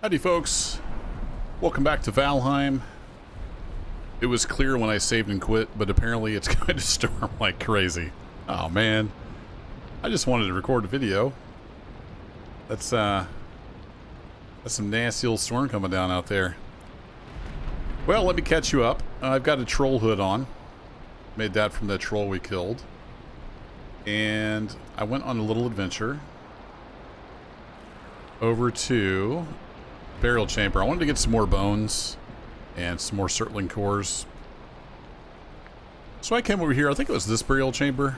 Howdy folks, welcome back to Valheim. It was clear when I saved and quit, but apparently it's going to storm like crazy. Oh man, I just wanted to record a video. That's some nasty old storm coming down out there. Well, let me catch you up. I've got a troll hood on. Made that from that troll we killed. And I went on a little adventure over to burial chamber. I wanted to get some more bones and some more circling cores. So I came over here. I think it was this burial chamber.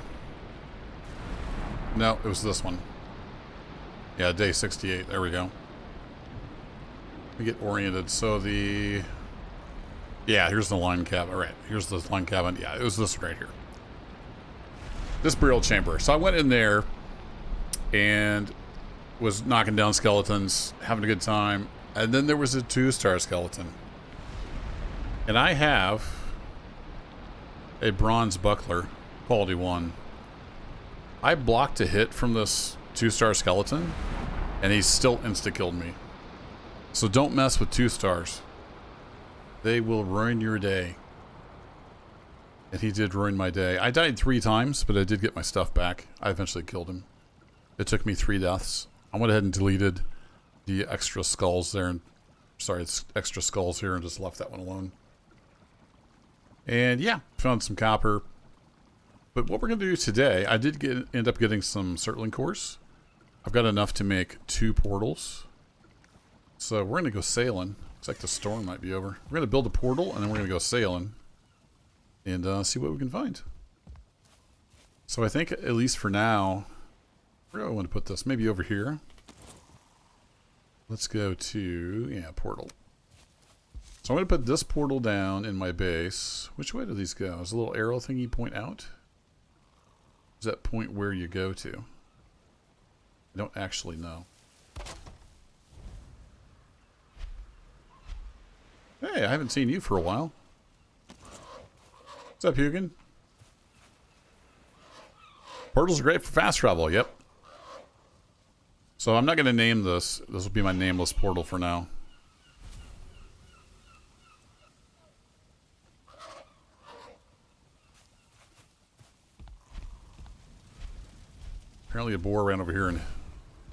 No, it was this one. Yeah, day 68. There we go. Let me get oriented. So the... Yeah, here's the line cabin. All right, here's the line cabin. Yeah, it was this right here. This burial chamber. So I went in there and was knocking down skeletons, having a good time. And then there was a 2-star skeleton. And I have a bronze buckler, quality 1. I blocked a hit from this 2-star skeleton, and he still insta-killed me. So don't mess with 2-stars. They will ruin your day. And he did ruin my day. I died 3 times, but I did get my stuff back. I eventually killed him. It took me 3 deaths. I went ahead and deleted the extra skulls there, and sorry, it's extra skulls here, and just left that one alone. And yeah, found some copper. But what we're going to do today, I did end up getting some circling cores. I've got enough to make 2 portals. So we're going to go sailing. Looks like the storm might be over. We're going to build a portal, and then we're going to go sailing and see what we can find. So I think, at least for now, where do I want to put this? Maybe over here. Let's go to, yeah, portal. So I'm going to put this portal down in my base. Which way do these go? Does a little arrow thingy point out? Does that point where you go to? I don't actually know. Hey, I haven't seen you for a while. What's up, Hugin? Portals are great for fast travel, yep. So I'm not going to name this. This will be my nameless portal for now. Apparently a boar ran over here and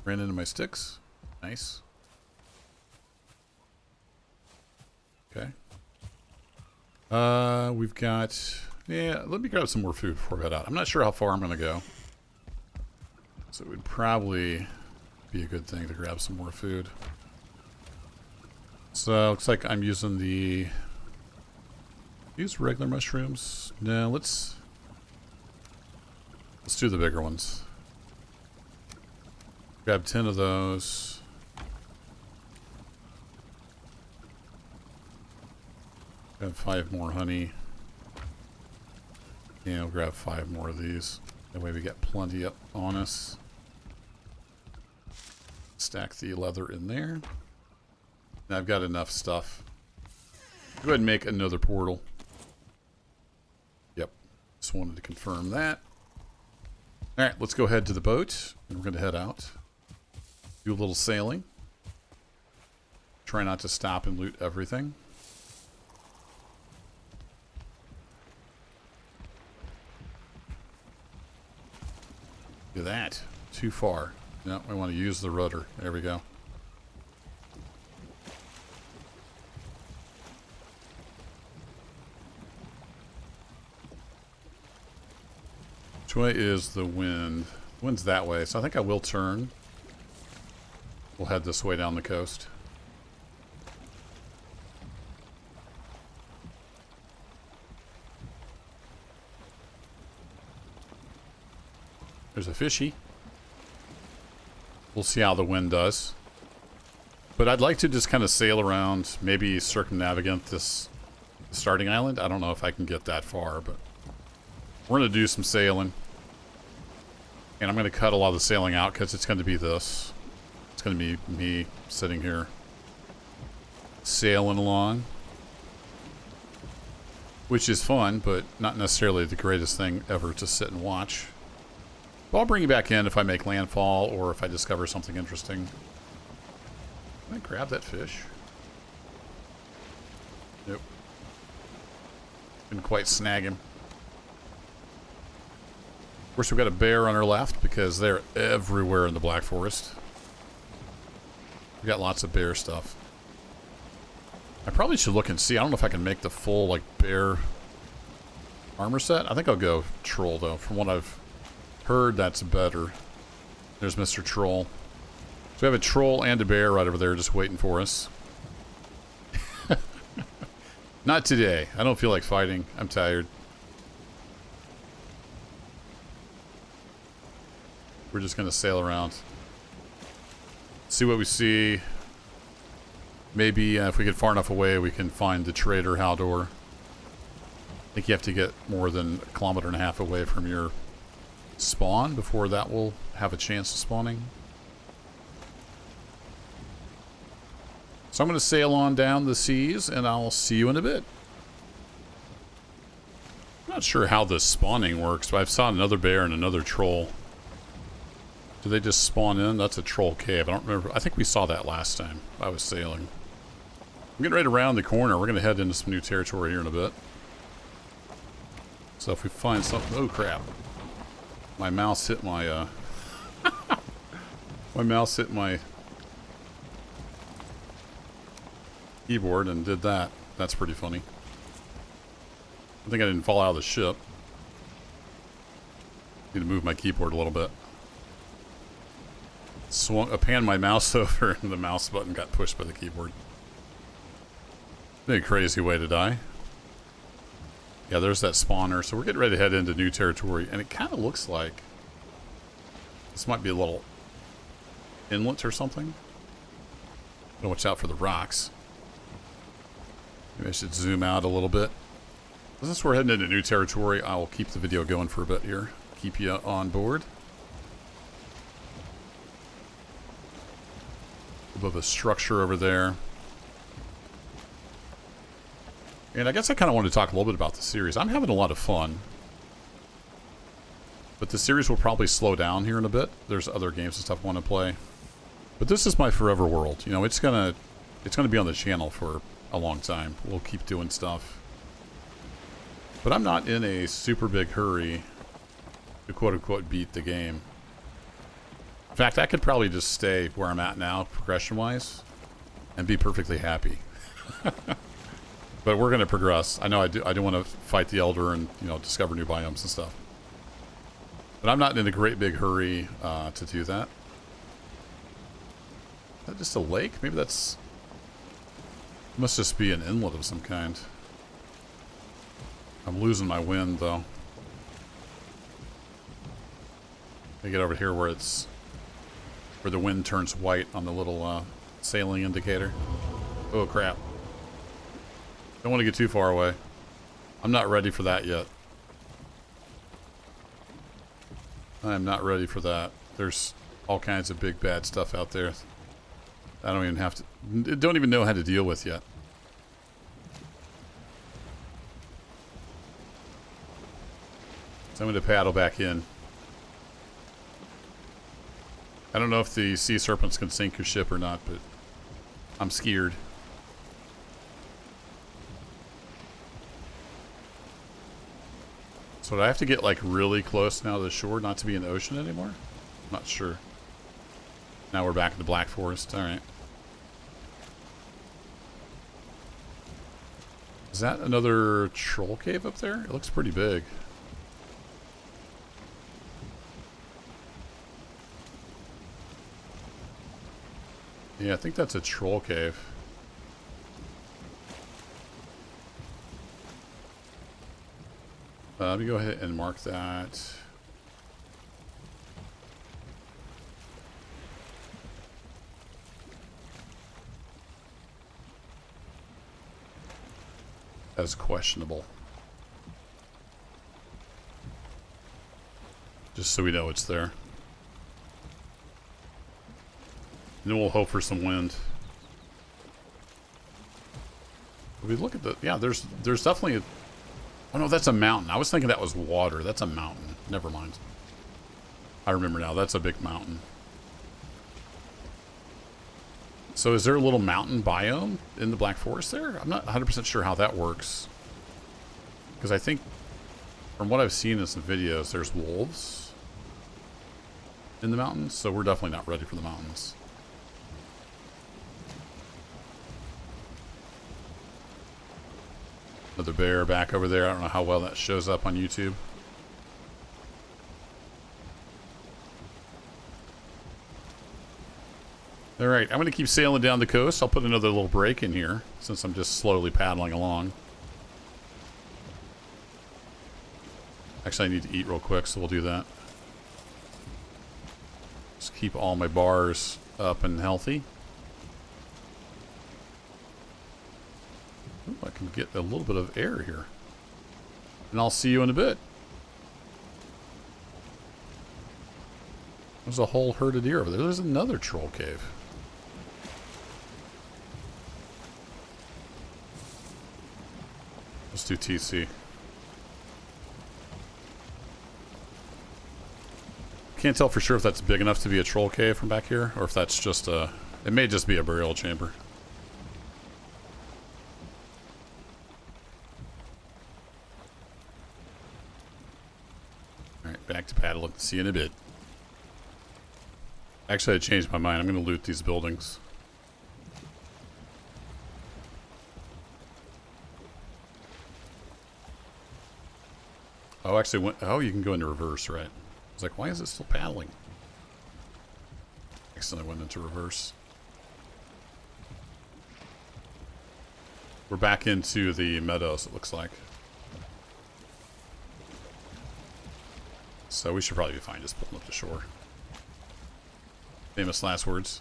ran into my sticks. Nice. Okay. We've got... Yeah, let me grab some more food before we head out. I'm not sure how far I'm going to go. So it would probably be a good thing to grab some more food. So looks like I'm using the... Use regular mushrooms. No, let's do the bigger ones. Grab 10 of those. Grab 5 more honey. And we'll grab 5 more of these. That way we get plenty up on us. Stack the leather in there. And I've got enough stuff. Go ahead and make another portal. Yep. Just wanted to confirm that. Alright, let's go ahead to the boat. And we're going to head out. Do a little sailing. Try not to stop and loot everything. Look at that. Too far. No, we want to use the rudder. There we go. Which way is the wind? The wind's that way, so I think I will turn. We'll head this way down the coast. There's a fishy. We'll see how the wind does. But I'd like to just kind of sail around, maybe circumnavigate this starting island. I don't know if I can get that far, but we're going to do some sailing. And I'm going to cut a lot of the sailing out because it's going to be this. It's going to be me sitting here sailing along. Which is fun, but not necessarily the greatest thing ever to sit and watch. But I'll bring you back in if I make landfall or if I discover something interesting. Can I grab that fish? Nope. Couldn't quite snag him. Of course, we've got a bear on our left because they're everywhere in the Black Forest. We've got lots of bear stuff. I probably should look and see. I don't know if I can make the full, like, bear armor set. I think I'll go troll, though. From what I've heard, that's better. There's Mr. Troll. So we have a troll and a bear right over there just waiting for us. Not today. I don't feel like fighting. I'm tired. We're just going to sail around. See what we see. Maybe if we get far enough away, we can find the trader Haldor. I think you have to get more than 1.5 kilometers away from your spawn before that will have a chance of spawning. So I'm going to sail on down the seas, and I'll see you in a bit. I'm not sure how this spawning works, but I've saw another bear and another troll. Do they just spawn in? That's a troll cave. I don't remember. I think we saw that last time I was sailing. I'm getting ready to round the corner. We're going to head into some new territory here in a bit. So if we find something... Oh, crap. My mouse hit my... my mouse hit my keyboard and did that. That's pretty funny. I think I didn't fall out of the ship. Need to move my keyboard a little bit. I panned my mouse over and the mouse button got pushed by the keyboard. Big crazy way to die. Yeah, there's that spawner. So we're getting ready to head into new territory. And it kind of looks like this might be a little inlet or something. Gotta watch out for the rocks. Maybe I should zoom out a little bit. Since we're heading into new territory, I'll keep the video going for a bit here. Keep you on board. Above a structure over there. And I guess I kind of want to talk a little bit about the series. I'm having a lot of fun. But the series will probably slow down here in a bit. There's other games and stuff I want to play. But this is my forever world. You know, it's gonna be on the channel for a long time. We'll keep doing stuff. But I'm not in a super big hurry to quote-unquote beat the game. In fact, I could probably just stay where I'm at now, progression-wise, and be perfectly happy. But we're going to progress. I know I do want to fight the Elder and, you know, discover new biomes and stuff. But I'm not in a great big hurry to do that. Is that just a lake? Maybe that's... Must just be an inlet of some kind. I'm losing my wind, though. Let me get over here where it's... where the wind turns white on the little sailing indicator. Oh, crap. Don't want to get too far away. I'm not ready for that yet. I'm not ready for that. There's all kinds of big bad stuff out there. I don't even know how to deal with yet. So I'm going to paddle back in. I don't know if the sea serpents can sink your ship or not, but I'm scared. So do I have to get like really close now to the shore not to be in the ocean anymore? I'm not sure. Now we're back in the Black Forest. Alright. Is that another troll cave up there? It looks pretty big. Yeah, I think that's a troll cave. Let me go ahead and mark that. As questionable. Just so we know it's there. And then we'll hope for some wind. If we look at the... Yeah, there's definitely... Oh no, that's a mountain. I was thinking that was water. That's a mountain. Never mind. I remember now. That's a big mountain. So is there a little mountain biome in the Black Forest there? I'm not 100% sure how that works. Because I think, from what I've seen in some videos, there's wolves in the mountains. So we're definitely not ready for the mountains. Another bear back over there. I don't know how well that shows up on YouTube. Alright, I'm going to keep sailing down the coast. I'll put another little break in here, since I'm just slowly paddling along. Actually, I need to eat real quick, so we'll do that. Just keep all my bars up and healthy. Ooh, I can get a little bit of air here. And I'll see you in a bit. There's a whole herd of deer over there. There's another troll cave. Let's do TC. Can't tell for sure if that's big enough to be a troll cave from back here, or if that's just a... It may just be a burial chamber. Alright, back to paddling. See you in a bit. Actually, I changed my mind. I'm going to loot these buildings. Oh, actually, oh, you can go into reverse, right? I was like, why is it still paddling? Accidentally went into reverse. We're back into the meadows, it looks like. So we should probably be fine just pulling up to shore. Famous last words.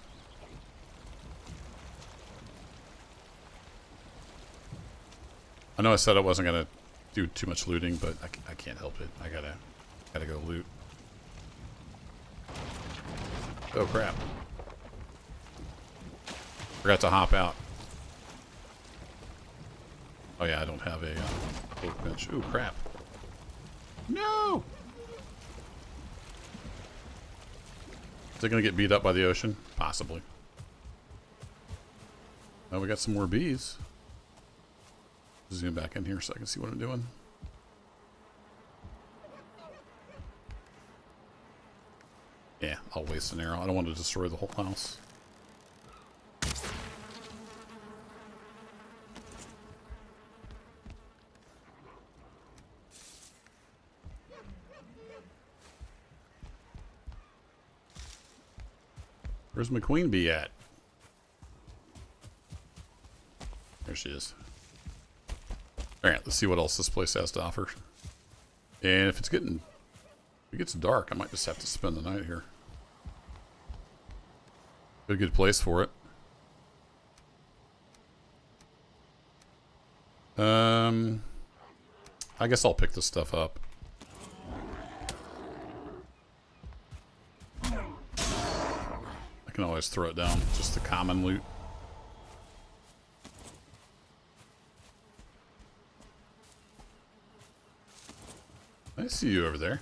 I know I said I wasn't going to do too much looting, but I can't help it. I gotta go loot. Oh crap. Forgot to hop out. Oh yeah, I don't have a workbench. Ooh, crap. No! Is it gonna get beat up by the ocean? Possibly. Oh, we got some more bees. Zoom back in here so I can see what I'm doing. Yeah, I'll waste an arrow. I don't want to destroy the whole house. Where's my queen bee at? There she is. Alright, let's see what else this place has to offer. And if it gets dark, I might just have to spend the night here. A good place for it. I guess I'll pick this stuff up. I can always throw it down, just the common loot. I see you over there.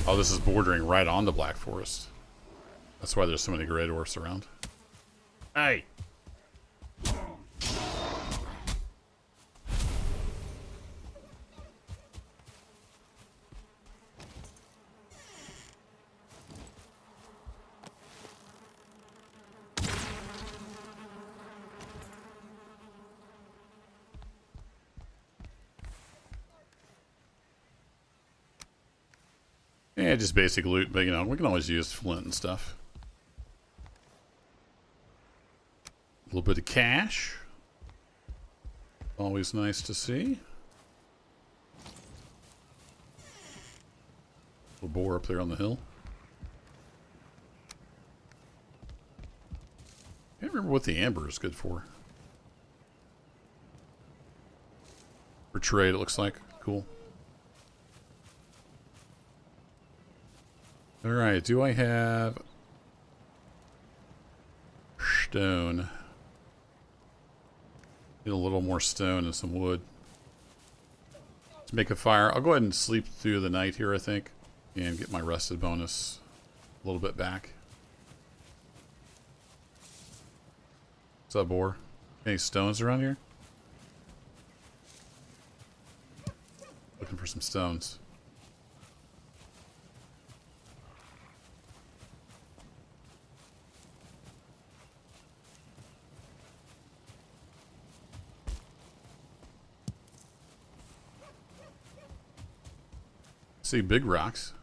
Oh, this is bordering right on the Black Forest. That's why there's so many gray dwarfs around. Hey! Yeah, just basic loot, but you know, we can always use flint and stuff. A little bit of cash. Always nice to see. Little boar up there on the hill. Can't remember what the amber is good for. For trade, it looks like. Cool. Alright, do I have stone? Need a little more stone and some wood to make a fire. I'll go ahead and sleep through the night here, I think, and get my rested bonus a little bit back. What's up, boar? Any stones around here? Looking for some stones. See big rocks.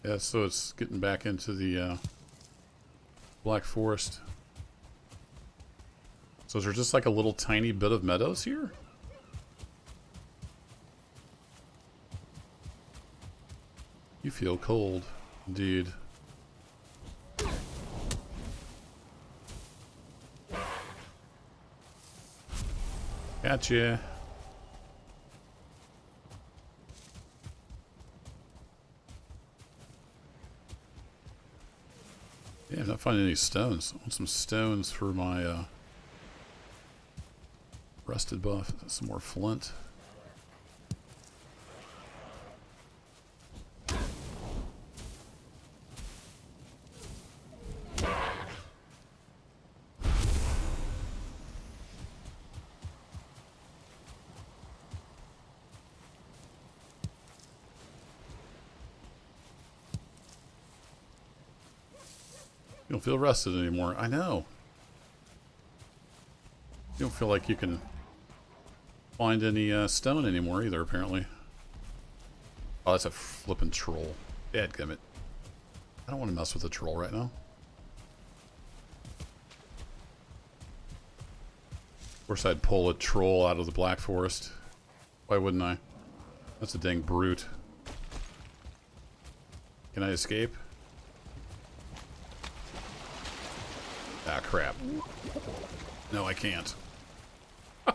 Yeah, so it's getting back into the Black Forest. So is there just like a little tiny bit of meadows here? You feel cold, indeed. Gotcha. Yeah, I'm not finding any stones. I want some stones for my rusted buff. Some more flint. You don't feel rested anymore. I know. You don't feel like you can find any stone anymore either, apparently. Oh, that's a flippin' troll. Dadgummit. I don't want to mess with a troll right now. Of course, I'd pull a troll out of the Black Forest. Why wouldn't I? That's a dang brute. Can I escape? Ah, crap. No, I can't. I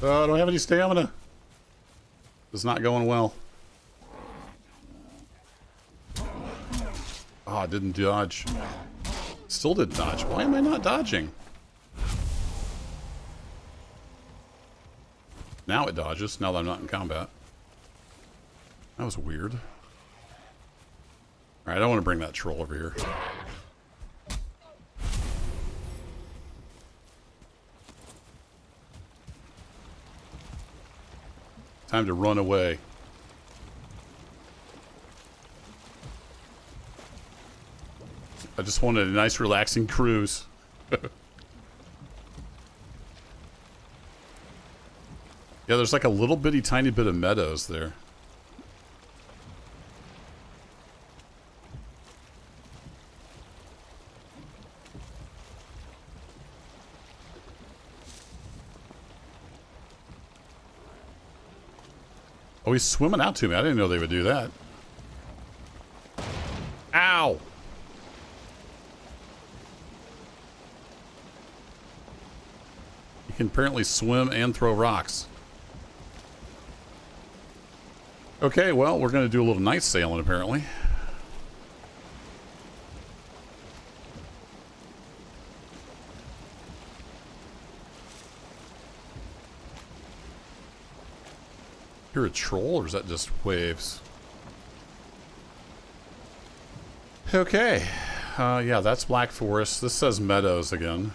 don't have any stamina. It's not going well. Ah, didn't dodge. Still didn't dodge. Why am I not dodging? Now it dodges, now that I'm not in combat. That was weird. Alright, I don't want to bring that troll over here. Time to run away. I just wanted a nice relaxing cruise. Yeah, there's like a little bitty tiny bit of meadows there. Oh, he's swimming out to me. I didn't know they would do that. Ow! You can apparently swim and throw rocks. Okay, well, we're going to do a little night sailing, apparently. You're a troll, or is that just waves? Okay. Yeah, that's Black Forest. This says meadows again.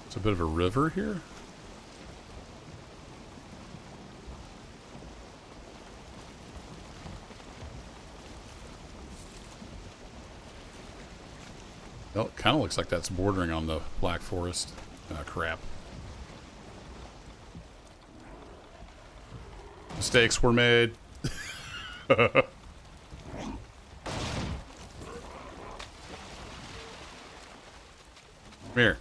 It's a bit of a river here. Well, it kind of looks like that's bordering on the Black Forest. Ah, crap. Mistakes were made. Come here.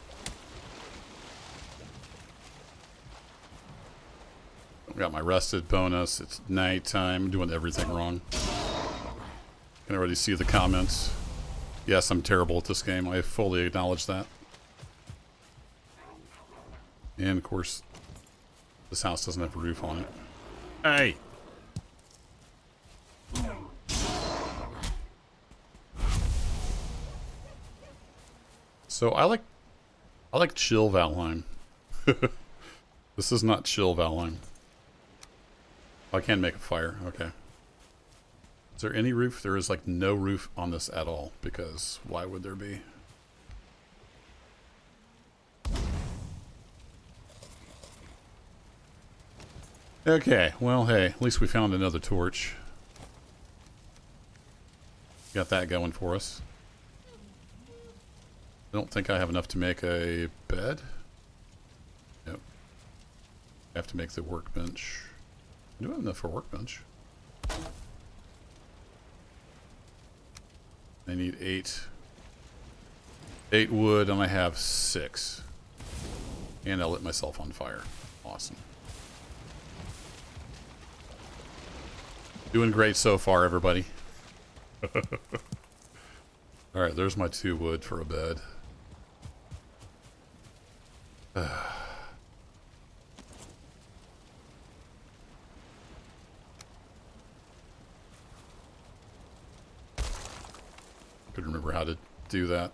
Got my rested bonus. It's nighttime. I'm doing everything wrong. I can already see the comments. Yes, I'm terrible at this game. I fully acknowledge that. And, of course, this house doesn't have a roof on it. Hey! So, I I like chill Valheim. This is not chill Valheim. I can make a fire. Okay. Is there any roof? There is like no roof on this at all, because why would there be? Okay, well, hey, at least we found another torch. Got that going for us. I don't think I have enough to make a bed. Nope. I have to make the workbench. I do have enough for a workbench. I need 8. 8 wood, and I have 6. And I lit myself on fire. Awesome. Doing great so far, everybody. Alright, there's my 2 wood for a bed. Could remember how to do that.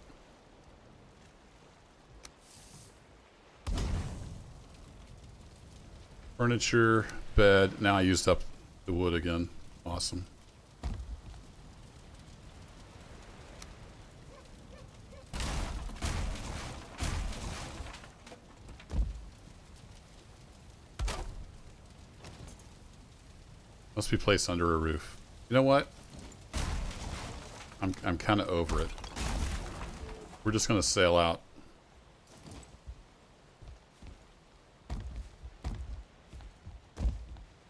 Furniture, bed. Now I used up the wood again. Awesome. Must be placed under a roof. You know what? I'm kind of over it. We're just gonna sail out.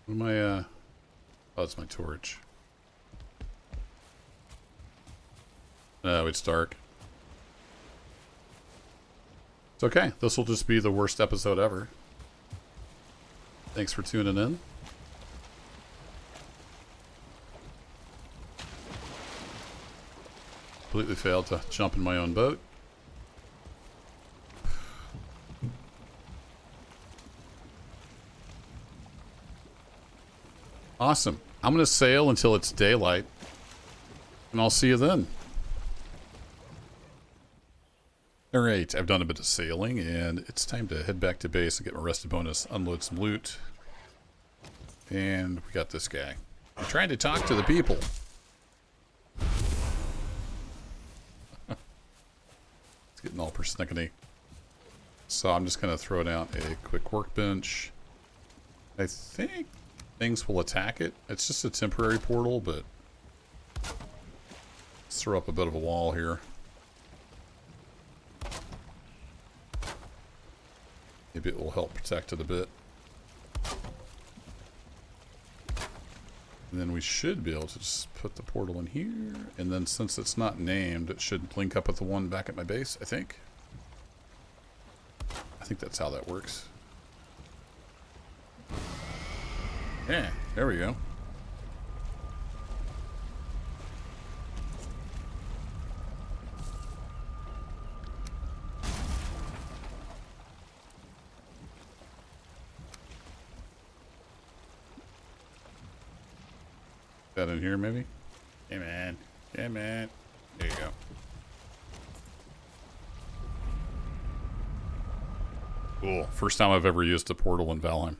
What am I, oh, it's my torch. No, it's dark. It's okay. This will just be the worst episode ever. Thanks for tuning in. Completely failed to jump in my own boat. Awesome. I'm going to sail until it's daylight. And I'll see you then. Alright, I've done a bit of sailing, and it's time to head back to base and get my rested bonus, unload some loot. And we got this guy. I'm trying to talk to the people. It's getting all persnickety. So I'm just going to throw down a quick workbench. I think things will attack it. It's just a temporary portal, but let's throw up a bit of a wall here. Maybe it will help protect it a bit. And then we should be able to just put the portal in here. And then since it's not named, it should link up with the one back at my base, I think. I think that's how that works. Yeah, there we go. That in here, maybe? Hey, man. Hey, man. There you go. Cool. First time I've ever used a portal in Valheim.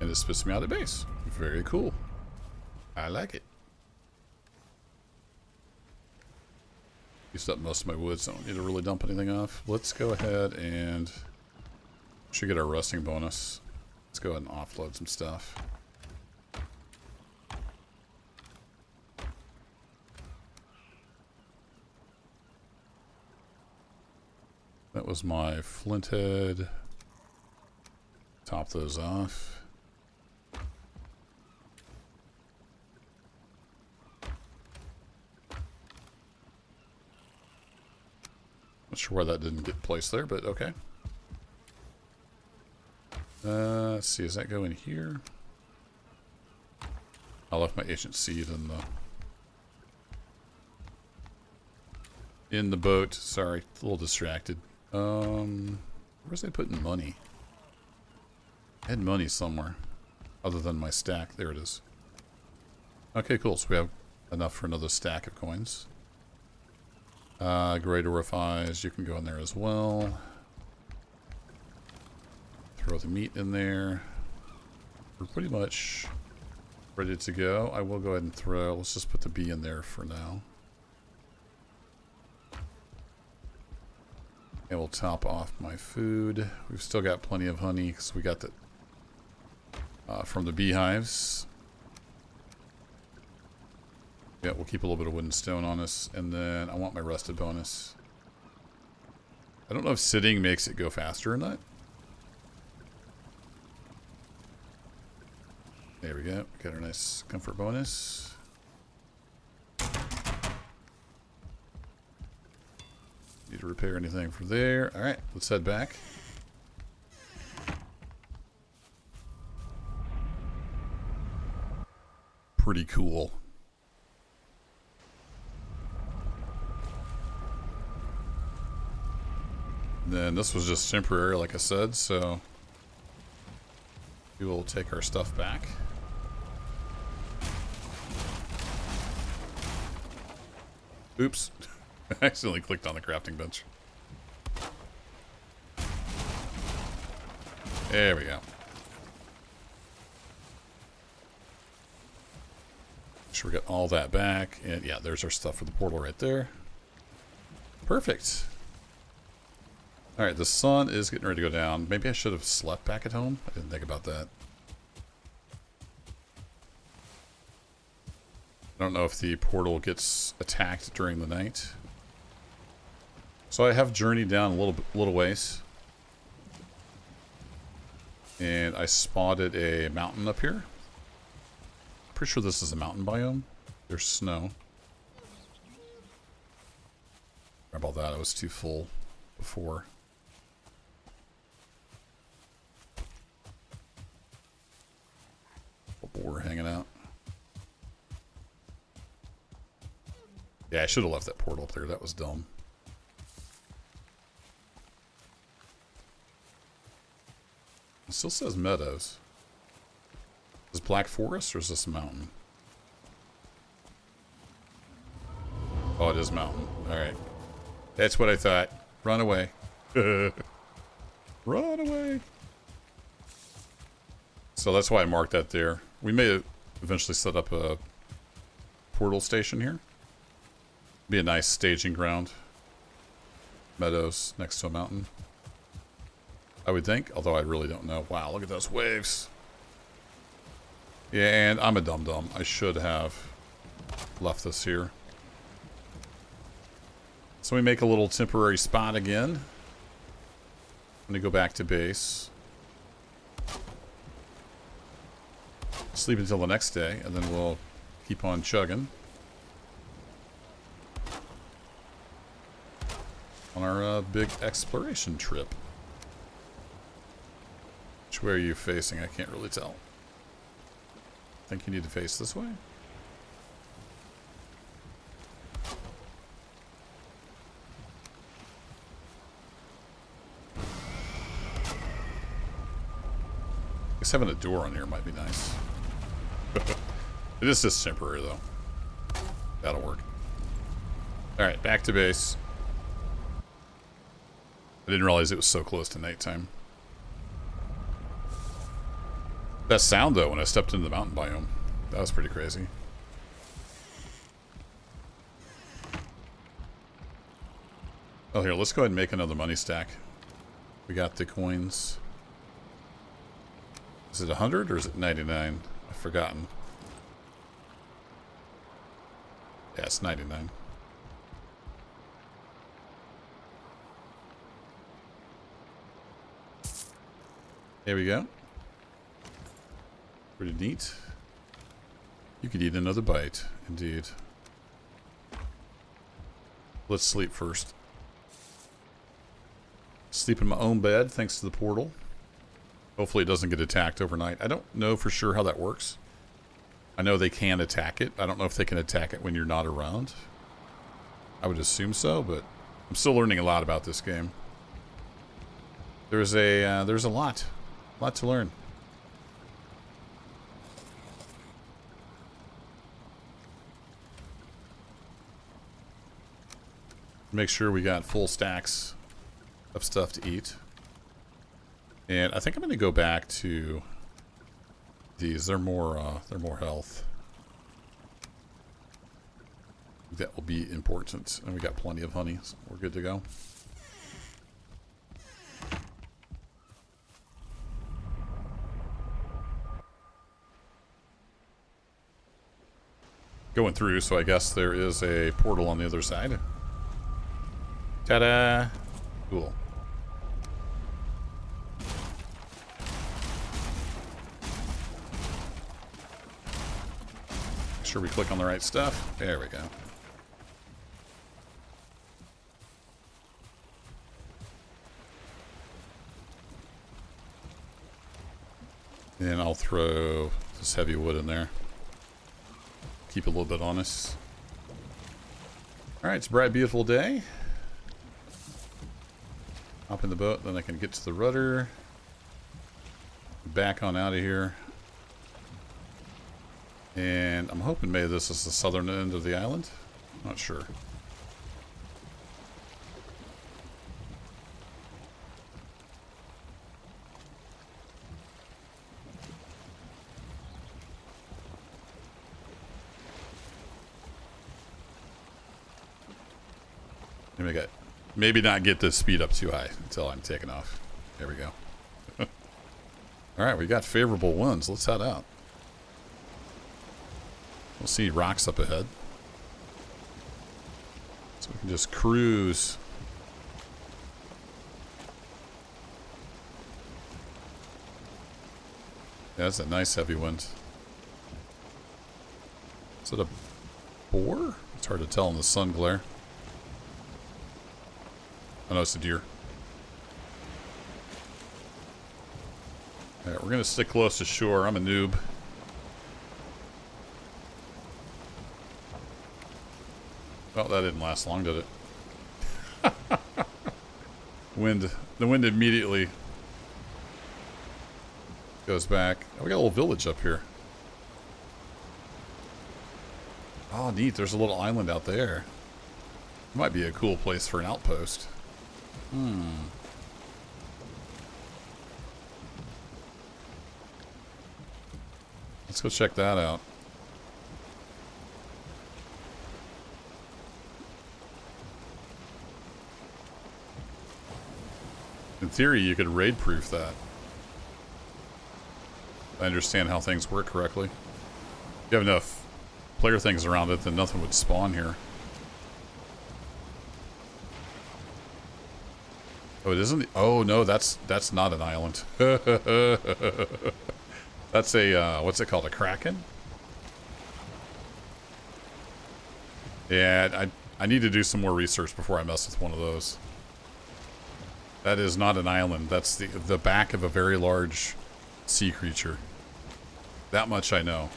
And it spits me out of base. Very cool. I like it. Used up most of my wood, so I don't need to really dump anything off. Let's go ahead and should get our rusting bonus. Let's go ahead and offload some stuff. That was my flint head. Top those off. Not sure why that didn't get placed there, but okay. Let's see, does that go in here? I left my ancient seed in the boat. Sorry, a little distracted. Where's I putting money? I had money somewhere other than my stack. There it is. Okay, cool. So we have enough for another stack of coins. Great orifice, you can go in there as well. Throw the meat in there. We're pretty much ready to go. I will go ahead and throw, let's just put the bee in there for now. And we'll top off my food. We've still got plenty of honey because we got that from the beehives. Yeah, we'll keep a little bit of wood and stone on us. And then I want my rested bonus. I don't know if sitting makes it go faster or not. There we go. Got our nice comfort bonus. Need to repair anything from there. Alright, let's head back. Pretty cool. Then this was just temporary, like I said, so we will take our stuff back. Oops. I accidentally clicked on the crafting bench. There we go. Make sure we got all that back. And yeah, there's our stuff for the portal right there. Perfect. Alright, the sun is getting ready to go down. Maybe I should have slept back at home. I didn't think about that. I don't know if the portal gets attacked during the night. So I have journeyed down a little ways. And I spotted a mountain up here. Pretty sure this is a mountain biome. There's snow. Sorry about that, I was too full before. A boar hanging out. Yeah, I should have left that portal up there. That was dumb. It still says meadows. Is this Black Forest or is this a mountain? Oh, it is mountain. Alright. That's what I thought. Run away. Run away. So that's why I marked that there. We may eventually set up a portal station here. Be a nice staging ground. Meadows next to a mountain. I would think, although I really don't know. Wow, look at those waves. Yeah, and I'm a dum-dum. I should have left this here. So we make a little temporary spot again. I'm going to go back to base. Sleep until the next day, and then we'll keep on chugging. On our big exploration trip. Which way are you facing? I can't really tell. Think you need to face this way? I guess having a door on here might be nice. It is just temporary though. That'll work. Alright, back to base. I didn't realize it was so close to nighttime. That sound though when I stepped into the mountain biome. That was pretty crazy. Oh here, let's go ahead and make another money stack. We got the coins. Is it 100 or is it 99? I've forgotten. Yeah, it's 99. There we go. Pretty neat. You could eat another bite, indeed. Let's sleep first. Sleep in my own bed, thanks to the portal. Hopefully it doesn't get attacked overnight. I don't know for sure how that works. I know they can attack it. I don't know if they can attack it when you're not around. I would assume so, but I'm still learning a lot about this game. There's a lot to learn. Make sure we got full stacks of stuff to eat. And I think I'm going to go back to these. They're more health. That will be important. And we got plenty of honey, so we're good to go. Going through, so I guess there is a portal on the other side. Ta-da! Cool. Make sure we click on the right stuff. There we go. And I'll throw this heavy wood in there. Keep a little bit on us. Alright, it's a bright, beautiful day. Hop in the boat, then I can get to the rudder. Back on out of here. And I'm hoping maybe this is the southern end of the island. Not sure. Maybe not get the speed up too high until I'm taking off. There we go. Alright, we got favorable winds. Let's head out. We'll see rocks up ahead. So we can just cruise. Yeah, that's a nice heavy wind. Is it a boar? It's hard to tell in the sun glare. Oh no, it's a deer. Alright, we're gonna stick close to shore. I'm a noob. Well, that didn't last long, did it? The wind immediately goes back. Oh, we got a little village up here. Oh, neat. There's a little island out there. Might be a cool place for an outpost. Let's go check that out. In theory, you could raid proof that. I understand how things work correctly. If you have enough player things around it, then nothing would spawn here. Oh, it isn't? Oh, no, that's not an island. That's a, what's it called? A kraken? Yeah, I need to do some more research before I mess with one of those. That is not an island. That's the back of a very large sea creature. That much I know.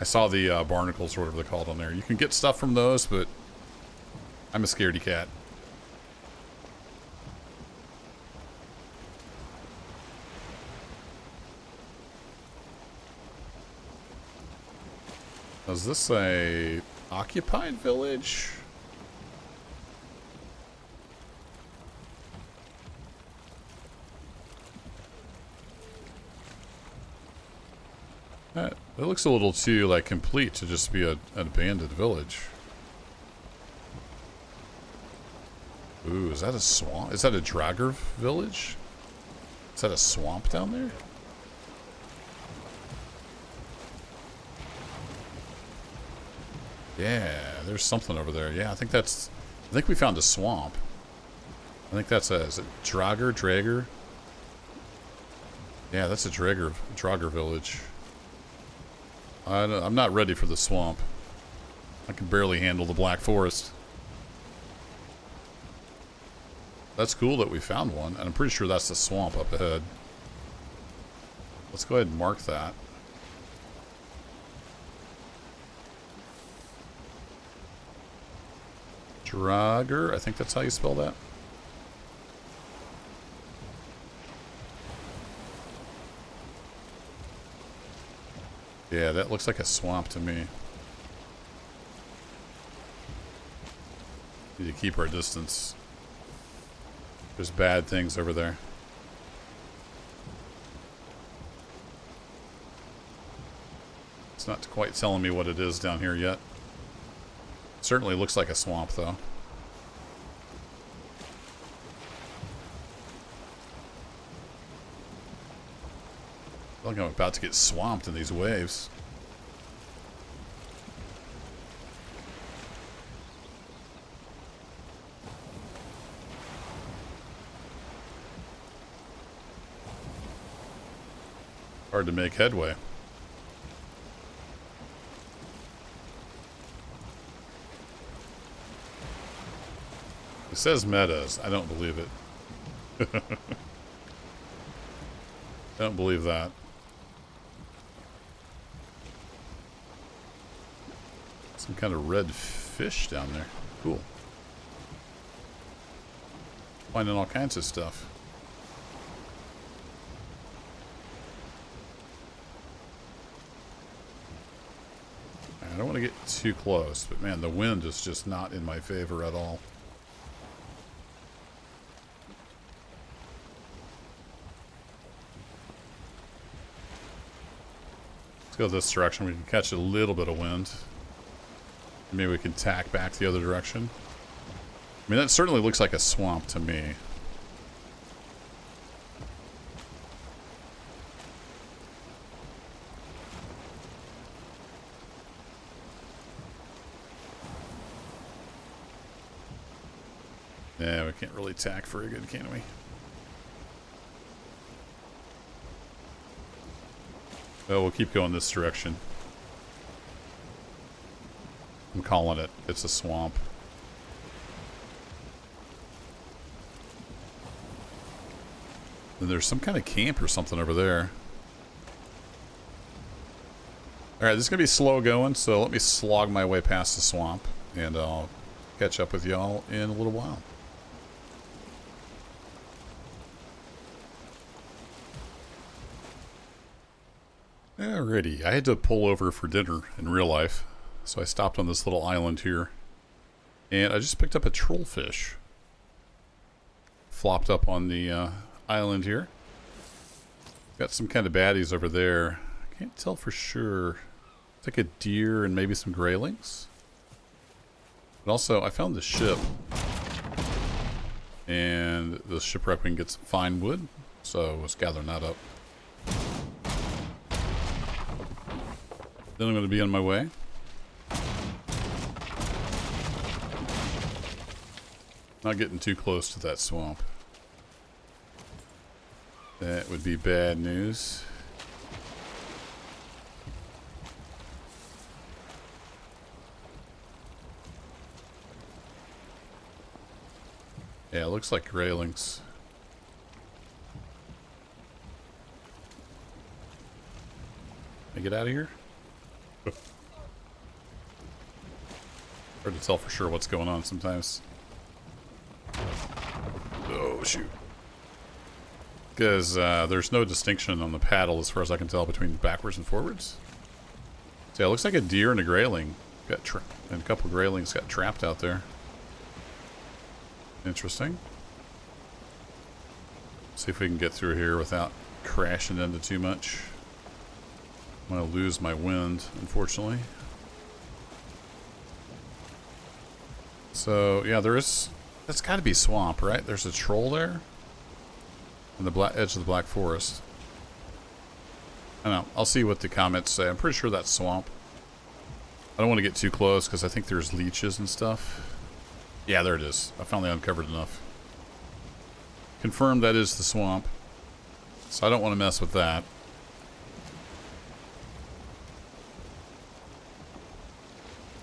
I saw the barnacles or whatever they're called on there. You can get stuff from those, but I'm a scaredy cat. Is this a occupied village? It looks a little too, like, complete to just be an abandoned village. Ooh, is that a swamp? Is that a Draugr village? Is that a swamp down there? Yeah, there's something over there. Yeah, I think we found a swamp. I think that's is it Draugr? Yeah, that's a Draugr village. I'm not ready for the swamp. I can barely handle the Black Forest. That's cool that we found one, and I'm pretty sure that's the swamp up ahead. Let's go ahead and mark that. Draugr, I think that's how you spell that. Yeah, that looks like a swamp to me. Need to keep our distance. There's bad things over there. It's not quite telling me what it is down here yet. Certainly looks like a swamp, though. I feel like I'm about to get swamped in these waves. Hard to make headway. It says metas. I don't believe it. I don't believe that. Some kind of red fish down there. Cool. Finding all kinds of stuff. I don't want to get too close, but man, the wind is just not in my favor at all. Let's go this direction. We can catch a little bit of wind. Maybe we can tack back the other direction. I mean, that certainly looks like a swamp to me. Yeah, we can't really tack very good, can we? Well, we'll keep going this direction. I'm calling it. It's a swamp. And there's some kind of camp or something over there. Alright, this is going to be slow going, so let me slog my way past the swamp. And I'll catch up with y'all in a little while. Alrighty, I had to pull over for dinner in real life. So I stopped on this little island here. And I just picked up a trollfish. Flopped up on the island here. Got some kind of baddies over there. I can't tell for sure. It's like a deer and maybe some graylings. But also, I found the ship. And the shipwreck, we can get some fine wood. So let's gather that up. Then I'm going to be on my way. Not getting too close to that swamp. That would be bad news. Yeah, it looks like graylings. Can I get out of here? Hard to tell for sure what's going on sometimes. Oh, shoot. Because there's no distinction on the paddle as far as I can tell between backwards and forwards. So yeah, it looks like a deer and a grayling. And a couple graylings got trapped out there. Interesting. See if we can get through here without crashing into too much. I'm going to lose my wind, unfortunately. So, yeah, that's got to be swamp, right? There's a troll there on the edge of the Black Forest. I don't know. I'll see what the comments say. I'm pretty sure that's swamp. I don't want to get too close because I think there's leeches and stuff. Yeah, there it is. I finally uncovered enough. Confirmed that is the swamp. So I don't want to mess with that.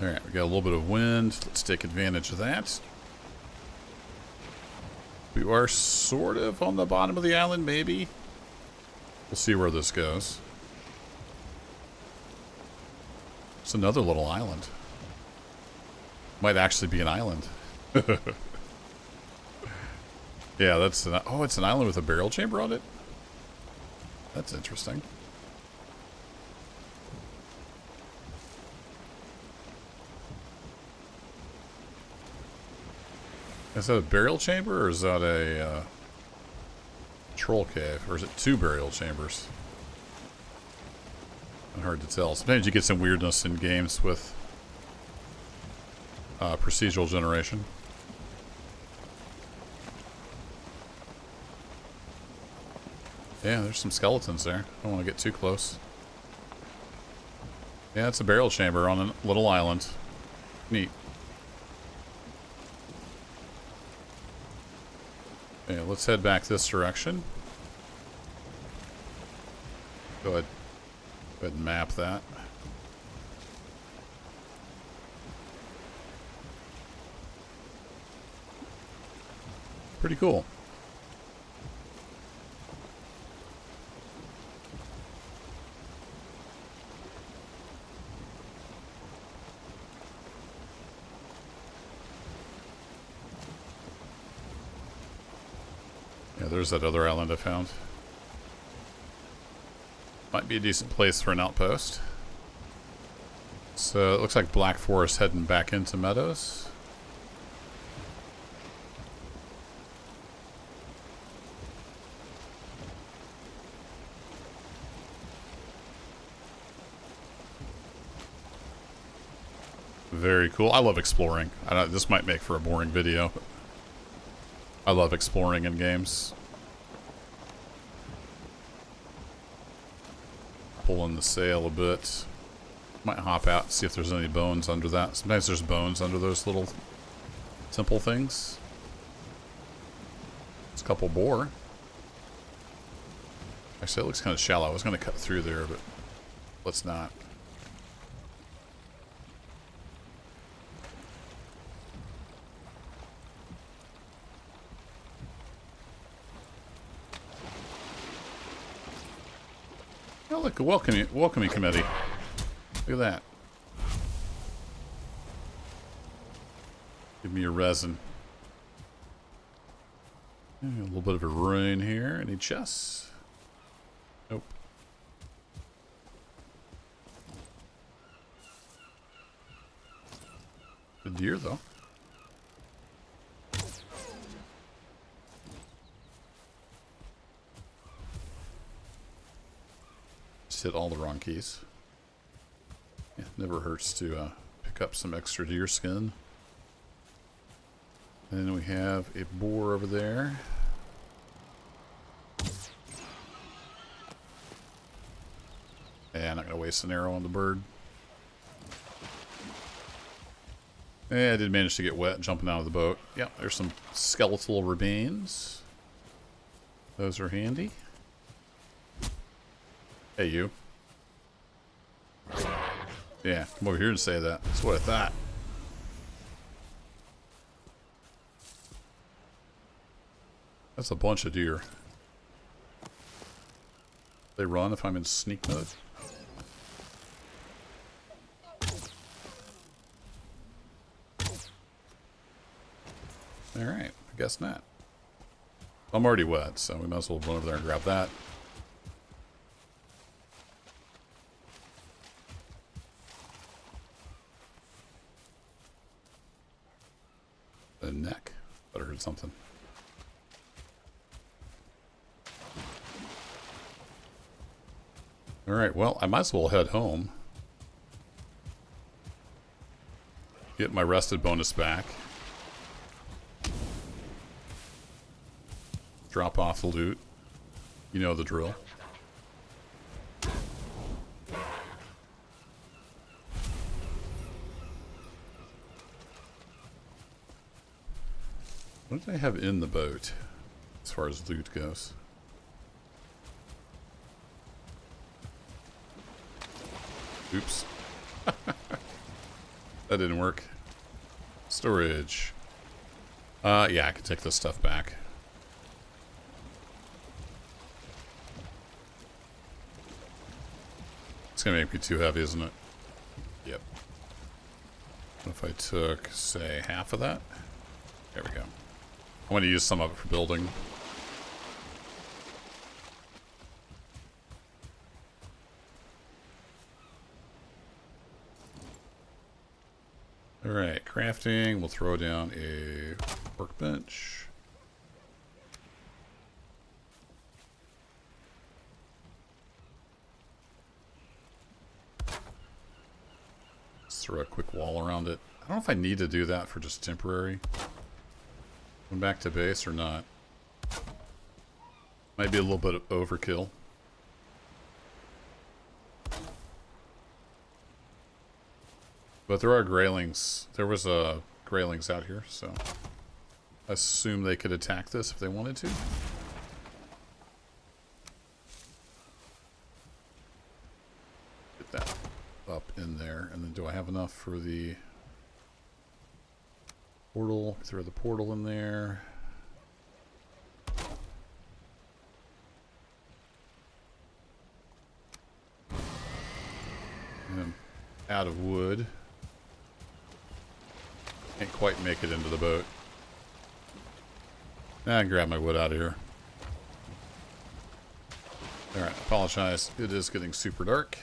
Alright, we got a little bit of wind. Let's take advantage of that. We are sort of on the bottom of the island, maybe. We'll see where this goes. It's another little island. Might actually be an island. Yeah, that's an... Oh, it's an island with a barrel chamber on it? That's interesting. Is that a burial chamber or is that a troll cave? Or is it 2 burial chambers? Hard to tell. Sometimes you get some weirdness in games with procedural generation. Yeah, there's some skeletons there. I don't want to get too close. Yeah, it's a burial chamber on a little island. Neat. Okay, let's head back this direction. Go ahead and map that. Pretty cool. Yeah, there's that other island I found. Might be a decent place for an outpost. So it looks like Black Forest heading back into Meadows. Very cool. I love exploring. This might make for a boring video. I love exploring in games. Pulling the sail a bit. Might hop out and see if there's any bones under that. Sometimes there's bones under those little temple things. There's a couple boar. Actually, it looks kind of shallow. I was going to cut through there, but let's not. Oh, look, a welcoming committee. Look at that. Give me your resin. A little bit of a ruin here. Any chests? Nope. Good deer, though. Hit all the wrong keys. Yeah, never hurts to pick up some extra deer skin. And then we have a boar over there. Yeah, I'm not going to waste an arrow on the bird. Yeah, I did manage to get wet jumping out of the boat. Yeah, there's some skeletal remains. Those are handy. Hey, you. Yeah, come over here and say that. That's what I thought. That's a bunch of deer. They run if I'm in sneak mode. Alright, I guess not. I'm already wet, so we might as well run over there and grab that. The neck. Thought I heard something. Alright, well, I might as well head home. Get my rested bonus back. Drop off the loot. You know the drill. What did I have in the boat as far as loot goes? Oops. That didn't work. Storage. Yeah, I can take this stuff back. It's gonna make me too heavy, isn't it? Yep. What if I took, say, half of that? There we go. I'm going to use some of it for building. Alright, crafting. We'll throw down a Workbench. Let's throw a quick wall around it. I don't know if I need to do that for just temporary. Going back to base or not. Might be a little bit of overkill. But there are graylings. There was a graylings out here, so I assume they could attack this if they wanted to. Get that up in there, and then do I have enough for the portal? Throw the portal in there. And I'm out of wood. Can't quite make it into the boat. I grab my wood out of here. Alright, apologize. It is getting super dark.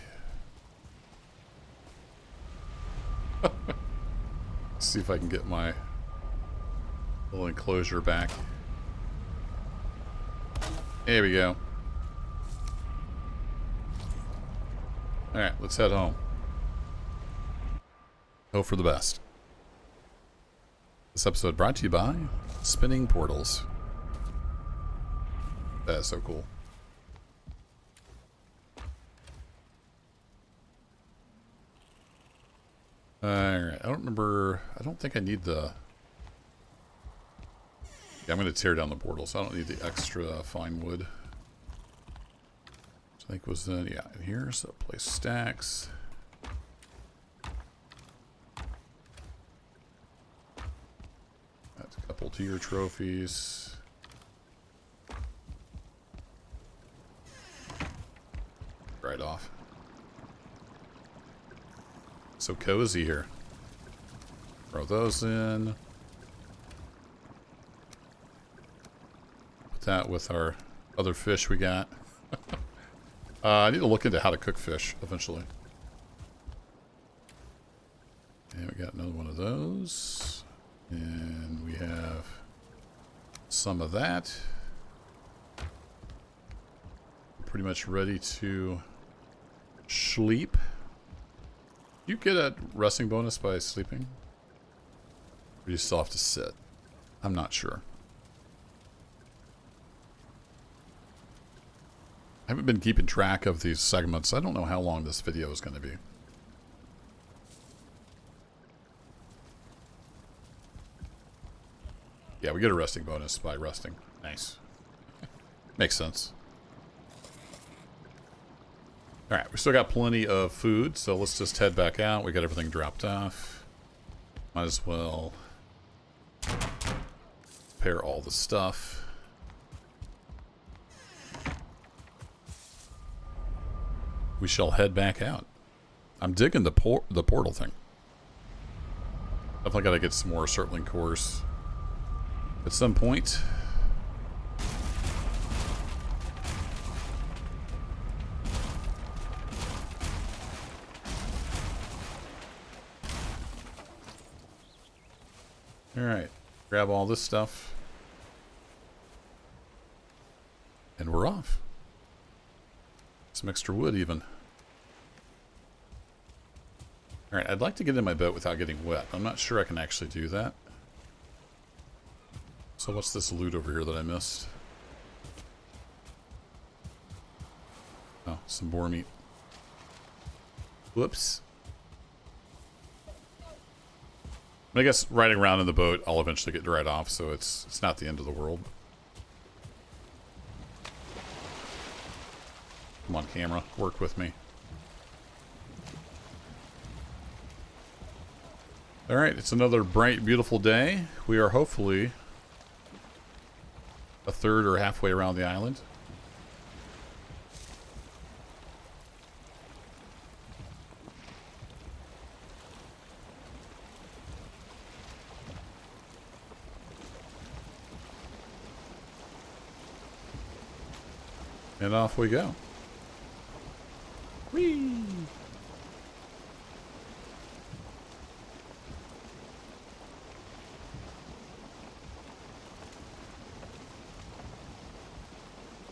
See if I can get my little enclosure back. There we go. Alright, let's head home. Hope for the best. This episode brought to you by Spinning Portals. That is so cool. Alright, I don't remember. I don't think I need the... Yeah, I'm going to tear down the portal, so I don't need the extra fine wood. Which I think was in... Yeah, and here's a place stacks. That's a couple tier trophies. Right off. So cozy here. Throw those in. Put that with our other fish we got. I need to look into how to cook fish eventually. And we got another one of those. And we have some of that. Pretty much ready to sleep. You get a resting bonus by sleeping? Or you still have to sit? I'm not sure. I haven't been keeping track of these segments. I don't know how long this video is going to be. Yeah, we get a resting bonus by resting. Nice. Makes sense. Alright, we still got plenty of food, so let's just head back out. We got everything dropped off. Might as well prepare all the stuff. We shall head back out. I'm digging the portal thing. Definitely gotta get some more circling cores at some point. Alright, grab all this stuff. And we're off. Some extra wood even. Alright, I'd like to get in my boat without getting wet. I'm not sure I can actually do that. So what's this loot over here that I missed? Oh, some boar meat. Whoops. I guess riding around in the boat, I'll eventually get dried off, so it's not the end of the world. Come on, camera, work with me. Alright, it's another bright, beautiful day. We are hopefully a third or halfway around the island. And off we go. Whee!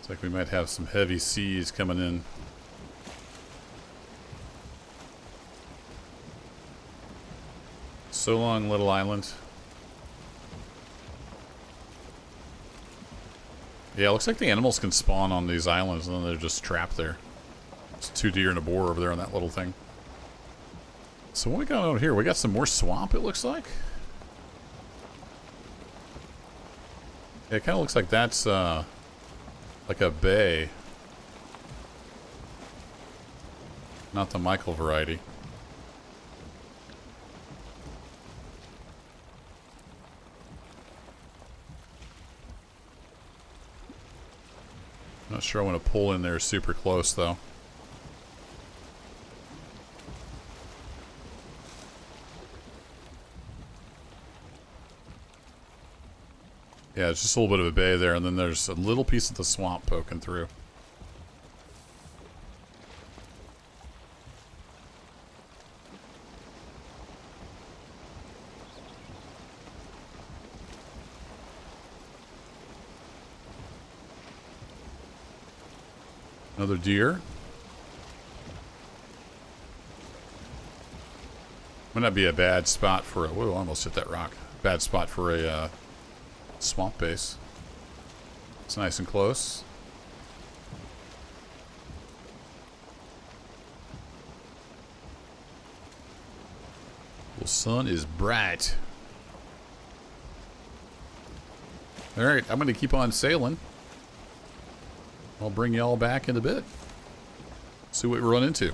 Looks like we might have some heavy seas coming in. So long, little island. Yeah, it looks like the animals can spawn on these islands and then they're just trapped there. There's 2 deer and a boar over there on that little thing. So what we got over here? We got some more swamp, it looks like. Yeah, it kind of looks like that's like a bay. Not the Michael variety. Not sure I want to pull in there super close, though. Yeah, it's just a little bit of a bay there, and then there's a little piece of the swamp poking through. Another deer. Might not be a bad spot for a... Whoa, I almost hit that rock. Bad spot for a swamp base. It's nice and close. The sun is bright. Alright, I'm going to keep on sailing. I'll bring y'all back in a bit. See what we run into.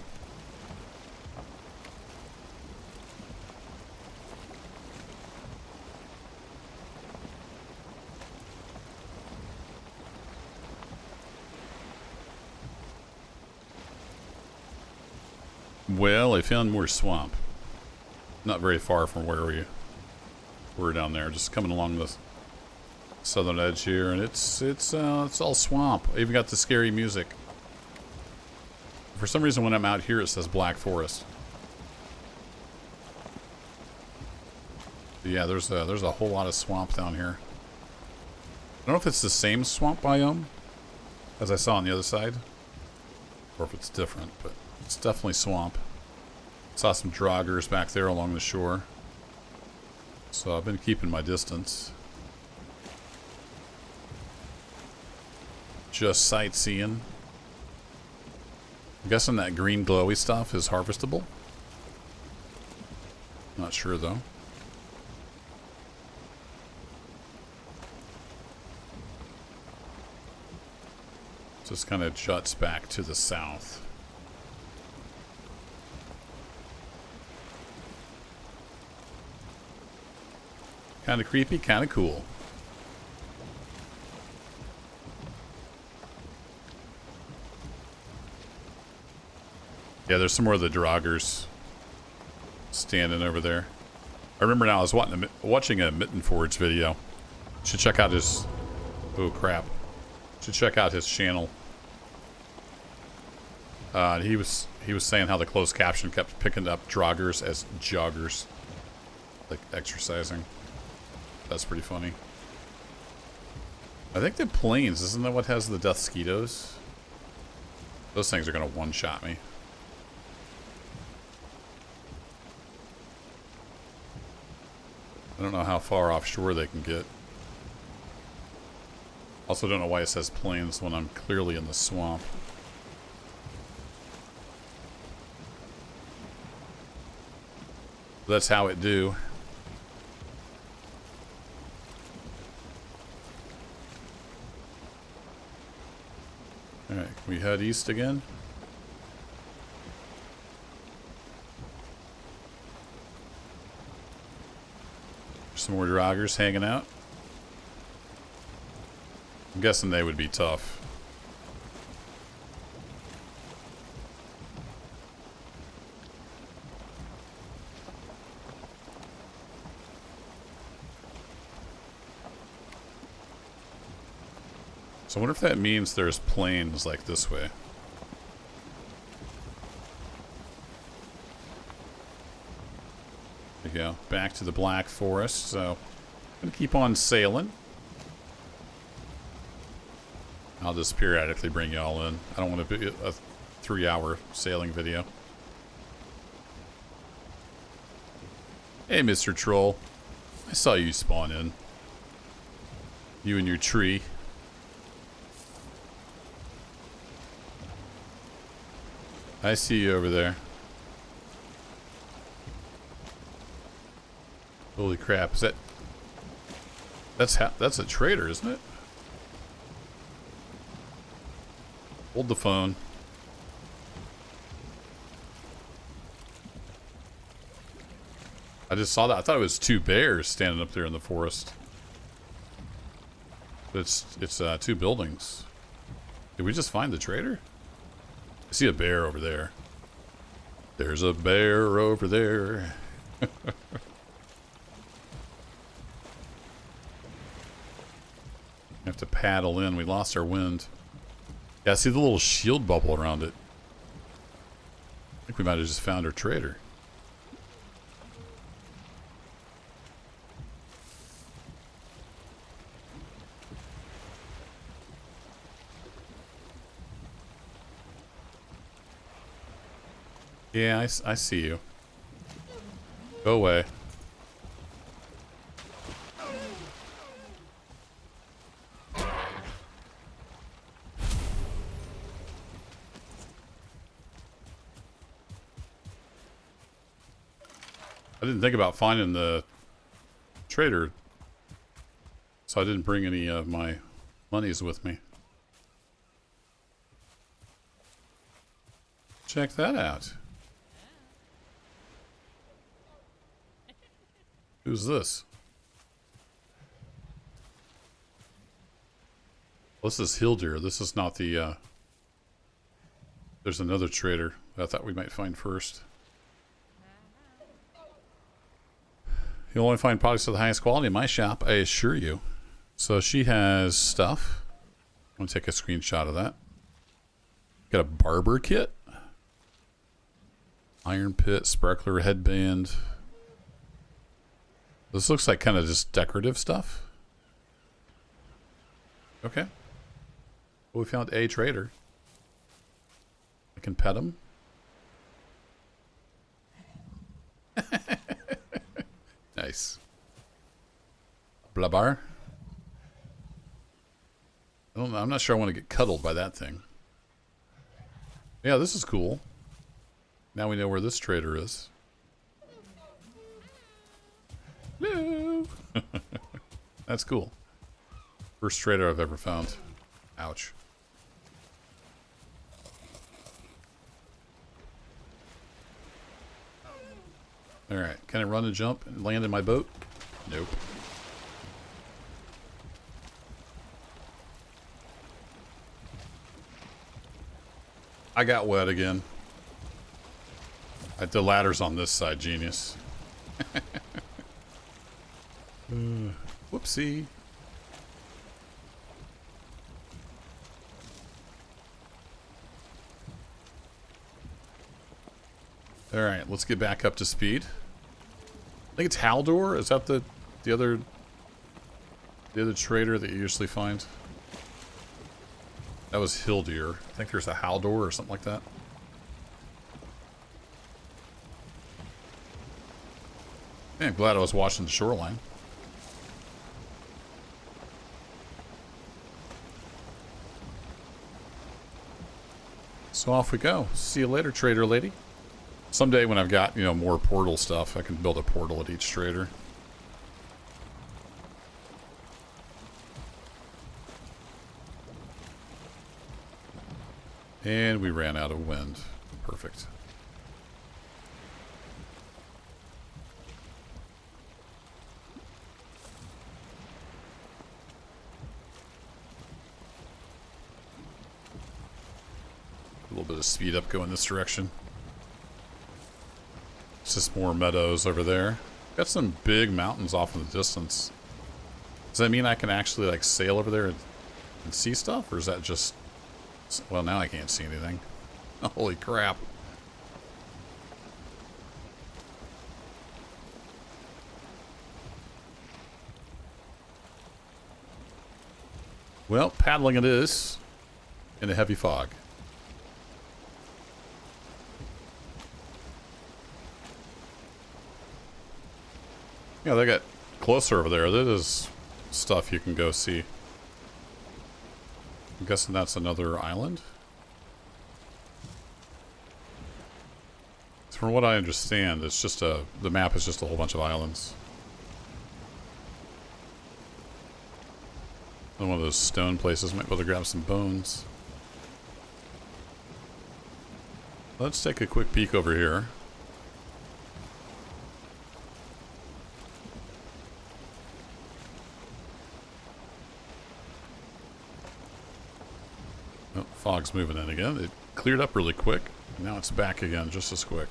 Well, I found more swamp. Not very far from where we were down there. Just coming along the southern edge here, and it's all swamp. I even got the scary music. For some reason, when I'm out here, it says Black Forest. But yeah, there's a whole lot of swamp down here. I don't know if it's the same swamp biome as I saw on the other side, or if it's different, but it's definitely swamp. Saw some draugrs back there along the shore, so I've been keeping my distance. Just sightseeing. I'm guessing that green glowy stuff is harvestable. Not sure though. Just kind of juts back to the south. Kind of creepy, kind of cool. Yeah, there's some more of the draugrs standing over there. I remember now I was watching a Mitten Forge video. Should check out his... Oh, crap. Should check out his channel. He was saying how the closed caption kept picking up draugrs as joggers. Like exercising. That's pretty funny. I think the plains, isn't that what has the death skeetos? Those things are going to one-shot me. I don't know how far offshore they can get. Also don't know why it says plains when I'm clearly in the swamp. That's how it do. Alright, can we head east again? Some more draugrs hanging out. I'm guessing they would be tough. So I wonder if that means there's plains like this way. There you go. Back to the Black Forest. So I'm going to keep on sailing. I'll just periodically bring you all in. I don't want to be a 3-hour sailing video. Hey, Mr. Troll. I saw you spawn in. You and your tree. I see you over there. Holy crap, is that... That's a trader, isn't it? Hold the phone. I just saw that. I thought it was 2 bears standing up there in the forest. But it's 2 buildings. Did we just find the trader? I see a bear over there. There's a bear over there. Have to paddle in. We lost our wind. Yeah, see the little shield bubble around it. I think we might have just found our trader. Yeah, I see you. Go away. I didn't think about finding the trader, so I didn't bring any of my monies with me. Check that out. Who's this? Well, this is Hildir. This is not the, there's another trader that I thought we might find first. You'll only find products of the highest quality in my shop, I assure you. So she has stuff. I'm going to take a screenshot of that. Got a barber kit. Iron pit, sparkler headband. This looks like kind of just decorative stuff. Okay. Well, we found a trader. I can pet him. Nice. Blabar. I don't know. I'm not sure I want to get cuddled by that thing. Yeah, this is cool. Now we know where this trader is. Hello. That's cool. First trader I've ever found. Ouch. Alright, can I run and jump and land in my boat? Nope. I got wet again. The ladder's on this side, genius. Whoopsie. Alright, let's get back up to speed. I think it's Haldor. Is that the other trader that you usually find? That was Hildir. I think there's a Haldor or something like that. Yeah, I'm glad I was watching the shoreline. So off we go. See you later, trader lady. Someday when I've got, you know, more portal stuff, I can build a portal at each trader. And we ran out of wind. Perfect. A little bit of speed up going this direction. It's just more meadows over there. Got some big mountains off in the distance. Does that mean I can actually like sail over there and see stuff? Or is that just... Well, now I can't see anything. Holy crap. Well, paddling it is. in a heavy fog. Yeah, they got closer over there. That is stuff you can go see. I'm guessing that's another island. So from what I understand, it's just the map is just a whole bunch of islands. And one of those stone places, might be able to grab some bones. Let's take a quick peek over here. Oh, fog's moving in again. It cleared up really quick. Now it's back again just as quick.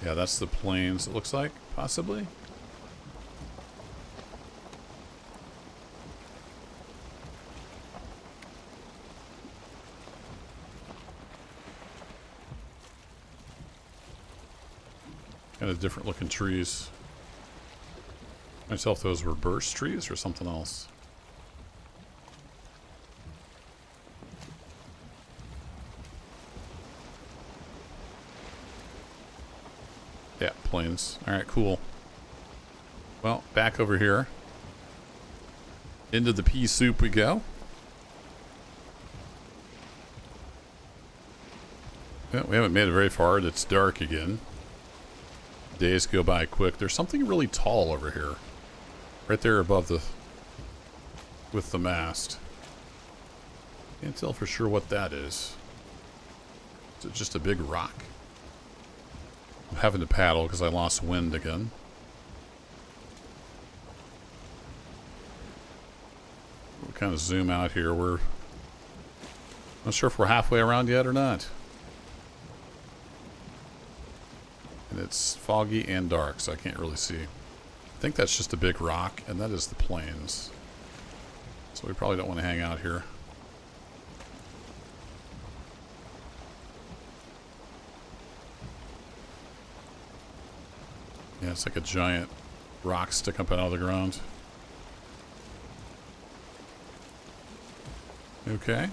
Yeah, that's the plains, it looks like, possibly. Kind of different looking trees. I tell if those were birch trees or something else. Yeah, plains. Alright, cool. Well, back over here. Into the pea soup we go. Yeah, we haven't made it very far. It's dark again. Days go by quick. There's something really tall over here. Right there above the... with the mast. Can't tell for sure what that is. Is it just a big rock? I'm having to paddle because I lost wind again. We'll kind of zoom out here. We're not sure if we're halfway around yet or not. And it's foggy and dark, so I can't really see. I think that's just a big rock, and that is the plains. So we probably don't want to hang out here. Yeah, it's like a giant rock sticking up out of the ground. Okay.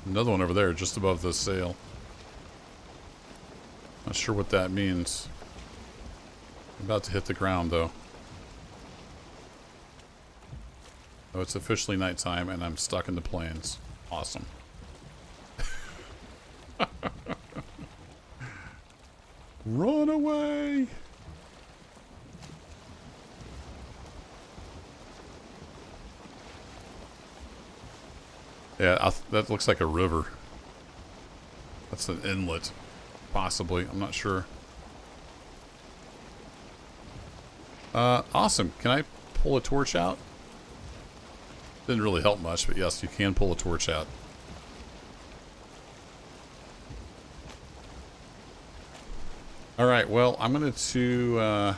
Another one over there, just above the sail. Not sure what that means. I'm about to hit the ground, though. Oh, it's officially nighttime, and I'm stuck in the plains. Awesome. Run away! Yeah, that looks like a river. That's an inlet. Possibly. I'm not sure. Awesome. Can I pull a torch out? Didn't really help much, but yes, you can pull a torch out. Alright, well, I'm going to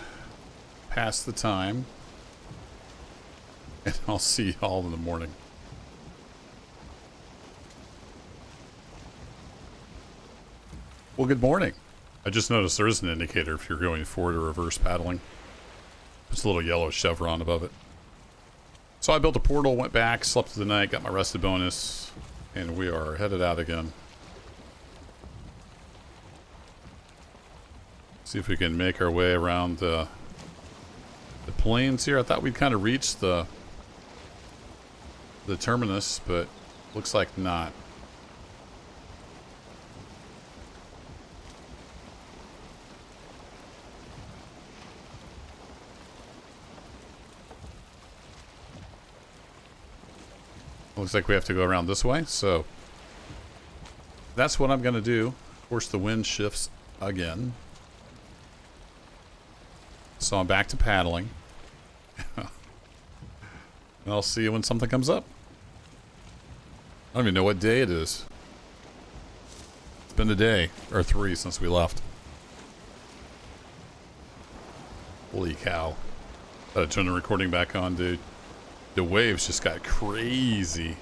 pass the time. And I'll see y'all in the morning. Well, good morning. I just noticed there is an indicator if you're going forward or reverse paddling. It's a little yellow chevron above it. So I built a portal, went back, slept through the night, got my rested bonus, and we are headed out again. See if we can make our way around the plains here. I thought we'd kind of reach the terminus, but looks like not. Looks like we have to go around this way, so that's what I'm going to do. Of course, the wind shifts again. So I'm back to paddling. And I'll see you when something comes up. I don't even know what day it is. It's been a day, or 3 since we left. Holy cow. Gotta turn the recording back on, dude. The waves just got crazy.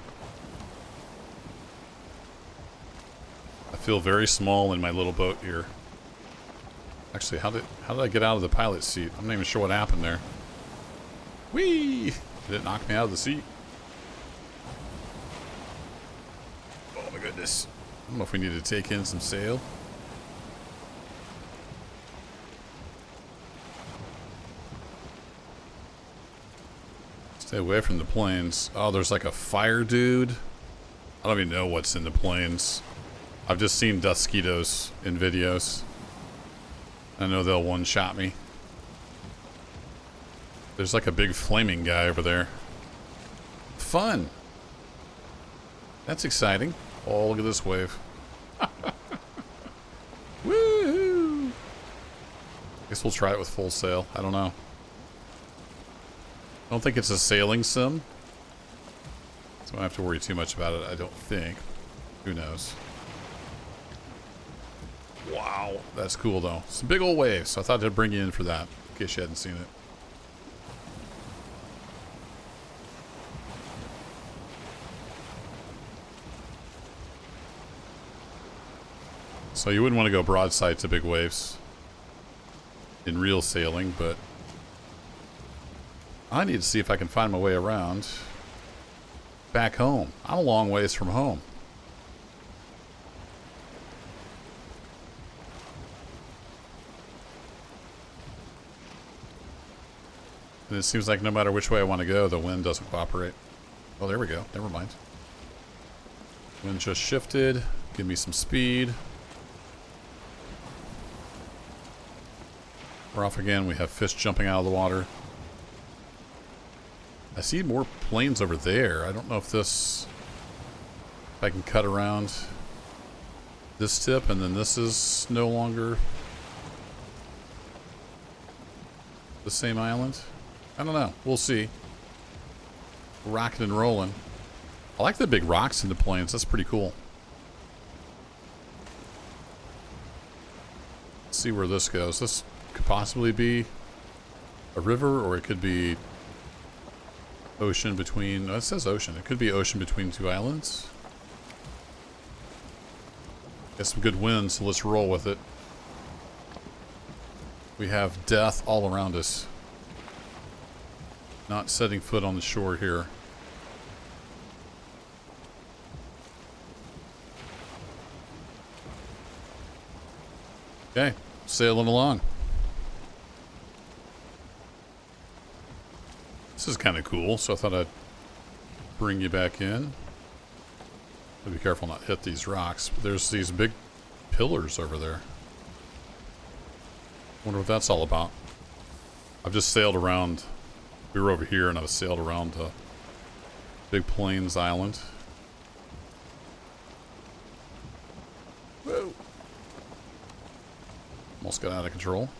I feel very small in my little boat here. Actually, how did I get out of the pilot seat? I'm not even sure what happened there. Whee! Did it knock me out of the seat? Oh my goodness. I don't know if we need to take in some sail. Stay away from the planes. Oh, there's like a fire dude. I don't even know what's in the planes. I've just seen Duskitos in videos. I know they'll one-shot me. There's like a big flaming guy over there. Fun! That's exciting. Oh, look at this wave. Woo! Guess we'll try it with full sail. I don't know. I don't think it's a sailing sim. So I don't have to worry too much about it, I don't think. Who knows? Wow, that's cool though. Some big old waves, so I thought I'd bring you in for that, in case you hadn't seen it. So you wouldn't want to go broadside to big waves in real sailing, but I need to see if I can find my way around back home. I'm a long ways from home. And it seems like no matter which way I want to go, the wind doesn't cooperate. Oh, there we go. Never mind. Wind just shifted. Give me some speed. We're off again. We have fish jumping out of the water. I see more planes over there. I don't know if this... If I can cut around this tip, and then this is no longer the same island. I don't know. We'll see. Rocking and rolling. I like the big rocks in the plains. That's pretty cool. Let's see where this goes. This could possibly be a river, or it could be ocean between... Oh, it says ocean. It could be ocean between two islands. Got some good wind, so let's roll with it. We have death all around us. Not setting foot on the shore here. Okay, sailing along. This is kind of cool, so I thought I'd bring you back in. Be careful not to hit these rocks. There's these big pillars over there. Wonder what that's all about. I've just sailed around. We were over here and I've sailed around Big Plains Island. Whoa. Almost got out of control.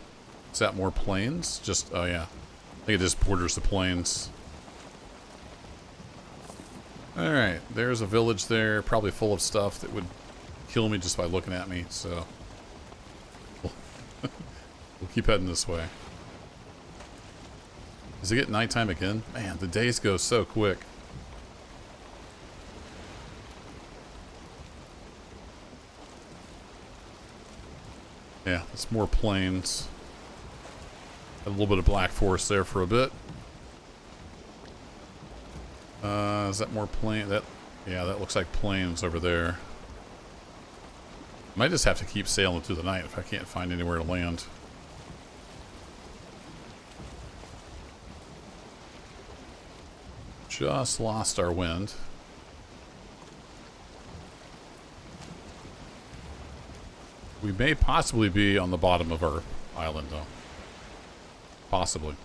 Is that more plains? Just, oh yeah. I think it just borders the plains. Alright, there's a village there, probably full of stuff that would kill me just by looking at me, so we'll keep heading this way. Does it get nighttime again? Man, the days go so quick. Yeah, it's more plains. Had a little bit of black forest there for a bit. Is that more plain? Yeah, that looks like plains over there. Might just have to keep sailing through the night if I can't find anywhere to land. Just lost our wind. We may possibly be on the bottom of our island, though. Possibly.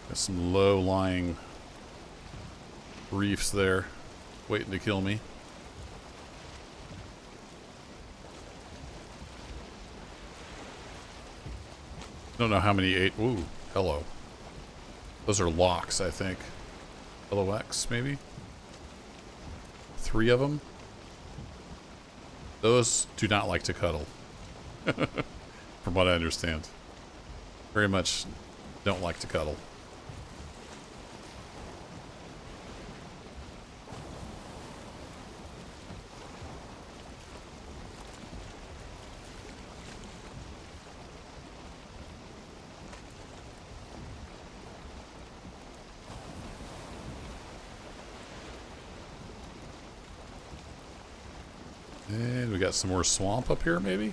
Got some low-lying reefs there, waiting to kill me. Don't know how many ate. Ooh, hello. Those are locks, I think. LOX, maybe? 3 of them. Those do not like to cuddle. From what I understand. Very much don't like to cuddle. got some more swamp up here, maybe?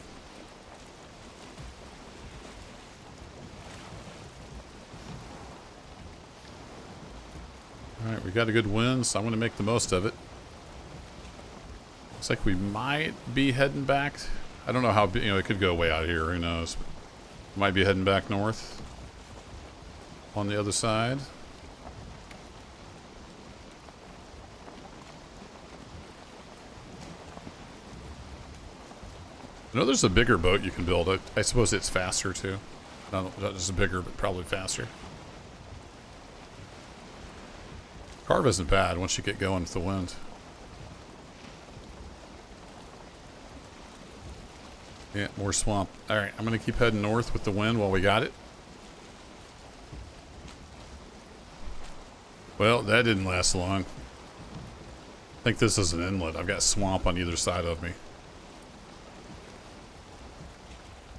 Alright, we got a good wind, so I'm going to make the most of it. Looks like we might be heading back. I don't know how, you know, it could go way out here, who knows. Might be heading back north on the other side. I know there's a bigger boat you can build. I suppose it's faster too. Not just bigger, but probably faster. Carve isn't bad once you get going with the wind. Yeah, more swamp. Alright, I'm going to keep heading north with the wind while we got it. Well, that didn't last long. I think this is an inlet. I've got swamp on either side of me.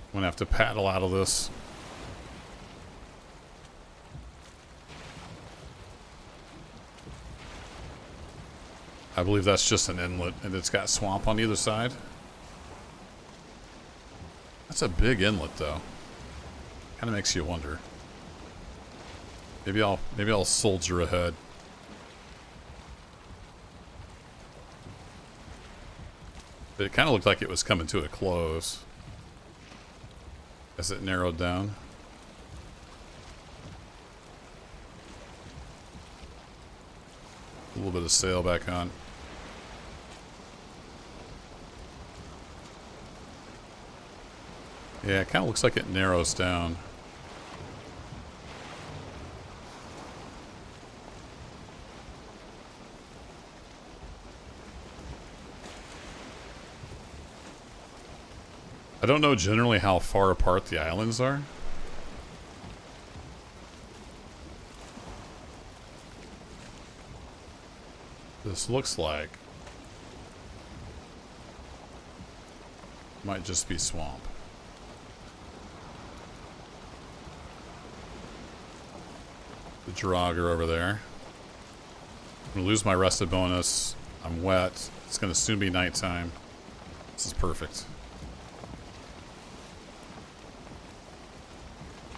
I'm going to have to paddle out of this. I believe that's just an inlet, and it's got swamp on either side. That's a big inlet, though. Kind of makes you wonder. Maybe I'll soldier ahead. But it kind of looked like it was coming to a close as it narrowed down. A little bit of sail back on. Yeah, it kind of looks like it narrows down. I don't know generally how far apart the islands are. This looks like might just be swamp. The Draugr over there. I'm gonna lose my rested bonus. I'm wet. It's gonna soon be nighttime. This is perfect.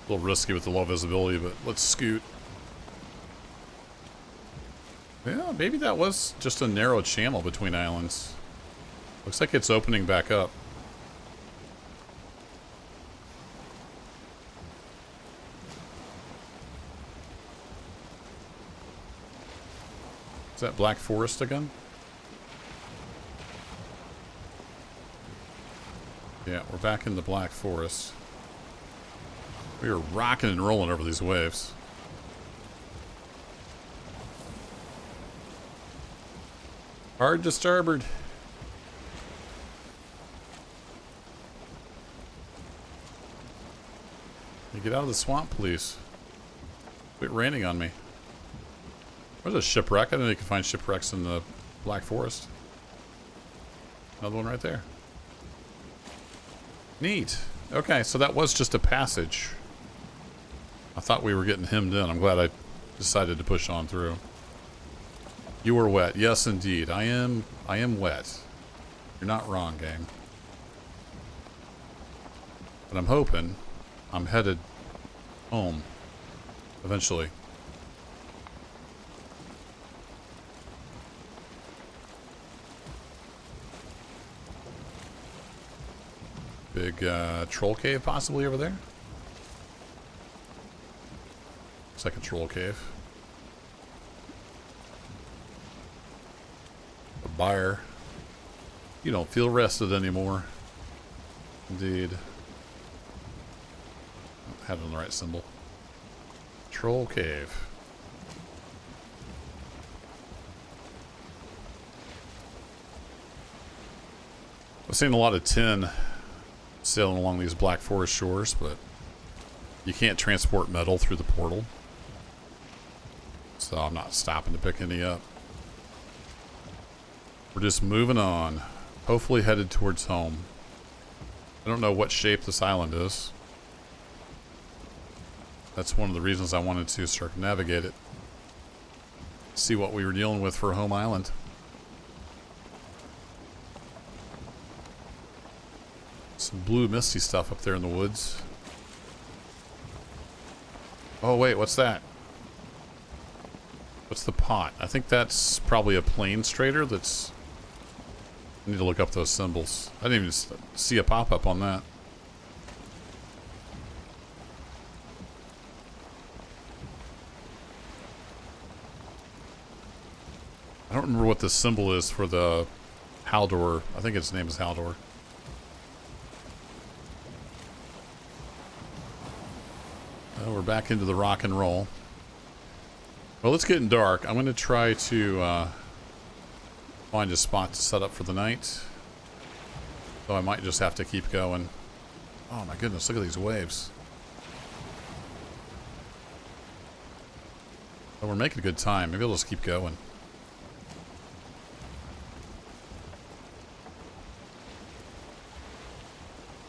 A little risky with the low visibility, but let's scoot. Yeah, maybe that was just a narrow channel between islands. Looks like it's opening back up. Is that Black Forest again? Yeah, we're back in the Black Forest. We are rocking and rolling over these waves. Hard to starboard. You get out of the swamp, please. Quit raining on me. Where's a shipwreck? I didn't know you could find shipwrecks in the Black Forest. Another one right there. Neat. Okay, so that was just a passage. I thought we were getting hemmed in. I'm glad I decided to push on through. You were wet. Yes, indeed. I am wet. You're not wrong, game. But I'm hoping I'm headed home eventually. Big troll cave possibly over there. Looks like a troll cave. A buyer. You don't feel rested anymore. Indeed. Had it on the right symbol. Troll cave. I've seen a lot of tin sailing along these Black Forest shores, but you can't transport metal through the portal. So I'm not stopping to pick any up. We're just moving on. Hopefully headed towards home. I don't know what shape this island is. That's one of the reasons I wanted to circumnavigate it. See what we were dealing with for home island. Some blue misty stuff up there in the woods. Oh wait, what's that? What's the pot? I think that's probably a plains trader that's... I need to look up those symbols. I didn't even see a pop-up on that. I don't remember what the symbol is for the Haldor. I think its name is Haldor. Well, we're back into the rock and roll. Well, it's getting dark. I'm going to try to find a spot to set up for the night. So I might just have to keep going. Oh my goodness, look at these waves. Oh, we're making a good time. Maybe I'll just keep going.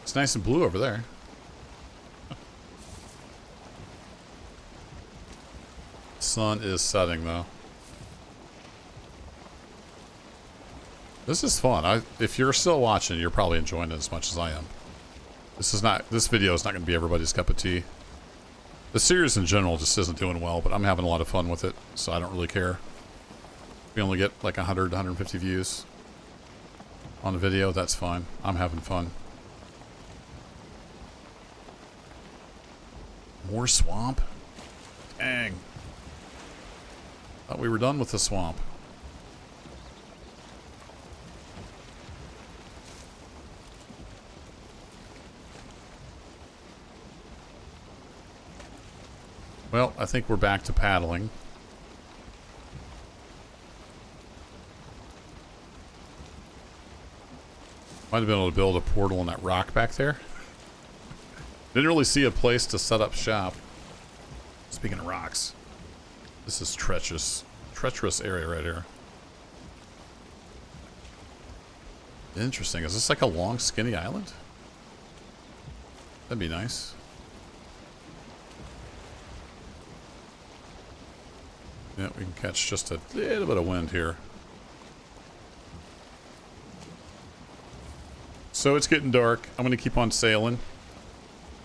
It's nice and blue over there. Sun is setting though. This is fun. If you're still watching, you're probably enjoying it as much as I am. This video is not going to be everybody's cup of tea. The series in general just isn't doing well, but I'm having a lot of fun with it, so I don't really care. We only get like 100, 150 views on the video. That's fine. I'm having fun. More swamp? Dang. Thought we were done with the swamp. Well, I think we're back to paddling. Might have been able to build a portal in that rock back there. Didn't really see a place to set up shop. Speaking of rocks, this is treacherous area right here. Interesting. Is this like a long, skinny island? That'd be nice. Yeah, we can catch just a little bit of wind here. So it's getting dark. I'm going to keep on sailing.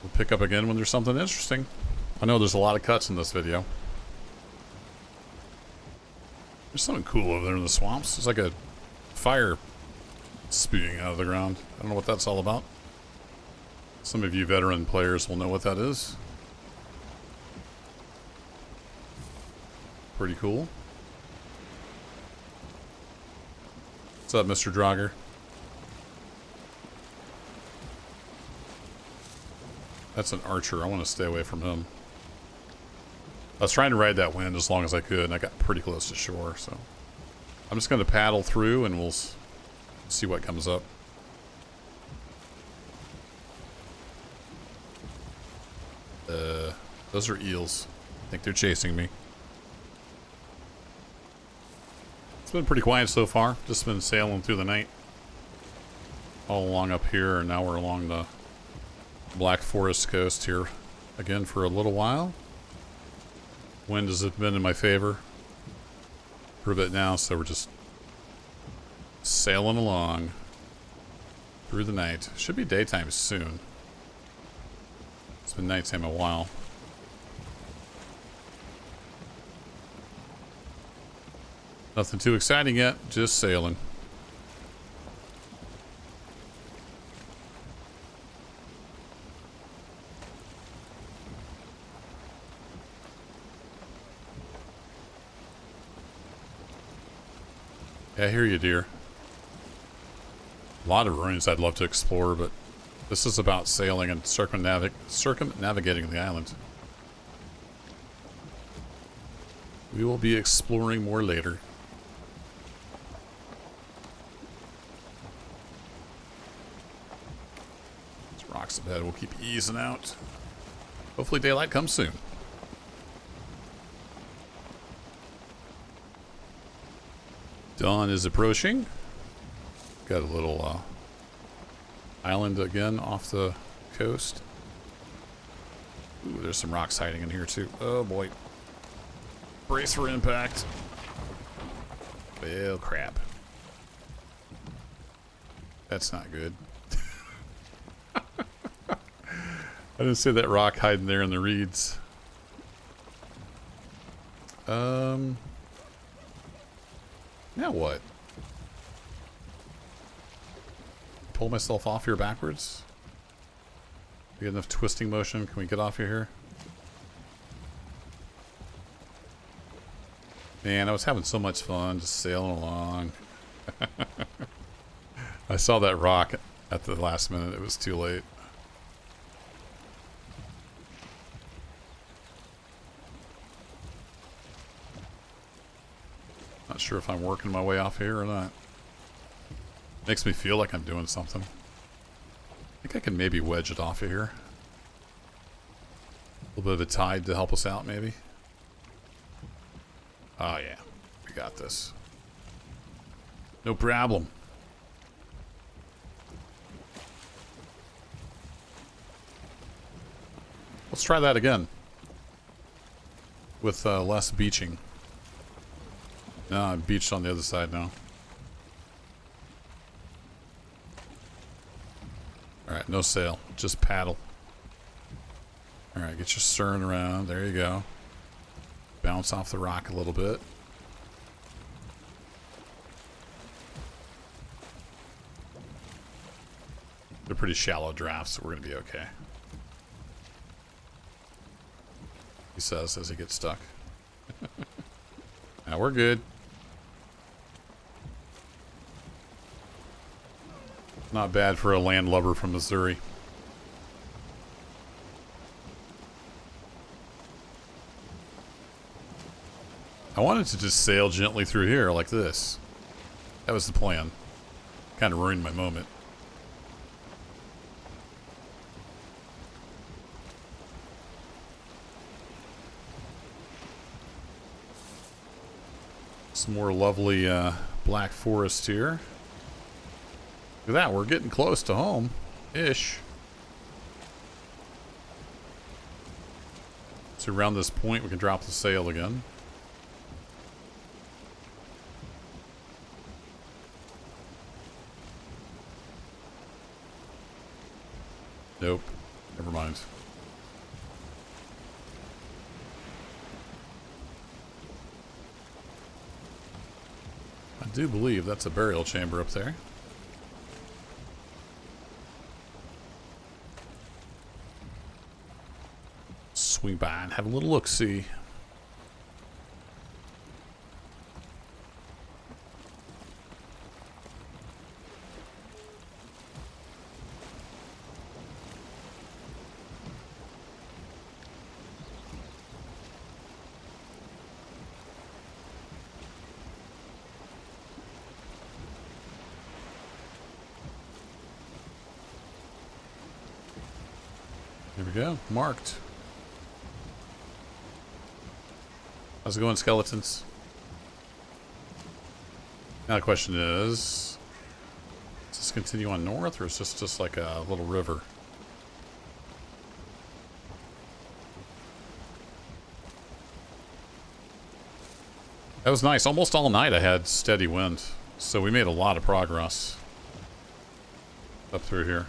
We'll pick up again when there's something interesting. I know there's a lot of cuts in this video. There's something cool over there in the swamps. It's like a fire spewing out of the ground. I don't know what that's all about. Some of you veteran players will know what that is. Pretty cool. What's up, Mr. Draugr? That's an archer. I want to stay away from him. I was trying to ride that wind as long as I could, and I got pretty close to shore, so... I'm just going to paddle through, and we'll see what comes up. Those are eels. I think they're chasing me. It's been pretty quiet so far. Just been sailing through the night. All along up here, and now we're along the Black Forest coast here again for a little while. Wind has been in my favor for a bit now, so we're just sailing along through the night. Should be daytime soon. It's been nighttime a while. Nothing too exciting yet, just sailing. Yeah, I hear you, dear. A lot of ruins I'd love to explore, but this is about sailing and circumnavigating the island. We will be exploring more later. There's rocks ahead. We'll keep easing out. Hopefully daylight comes soon. Dawn is approaching. Got a little island again off the coast. Ooh, there's some rocks hiding in here too. Oh boy. Brace for impact. Well, crap. That's not good. I didn't see that rock hiding there in the reeds. Now what? Pull myself off here backwards? We get enough twisting motion. Can we get off of here? Man, I was having so much fun just sailing along. I saw that rock at the last minute. It was too late. Not sure if I'm working my way off here or not. Makes me feel like I'm doing something. I think I can maybe wedge it off of here. A little bit of a tide to help us out, maybe. Oh yeah, we got this. No problem. Let's try that again. With less beaching. No, I'm beached on the other side now. Alright, no sail. Just paddle. Alright, get your stern around. There you go. Bounce off the rock a little bit. They're pretty shallow drafts, so we're going to be okay. He says as he gets stuck. Now we're good. Not bad for a landlubber from Missouri. I wanted to just sail gently through here like this. That was the plan. Kind of ruined my moment. Some more lovely black forest here. Look at that, we're getting close to home-ish. So around this point we can drop the sail again. Nope. Never mind. I do believe that's a burial chamber up there. Swing by and have a little look-see. There we go. Marked. How's it going, skeletons? Now the question is, does this continue on north, or is this just like a little river? That was nice. Almost all night I had steady wind, so we made a lot of progress up through here.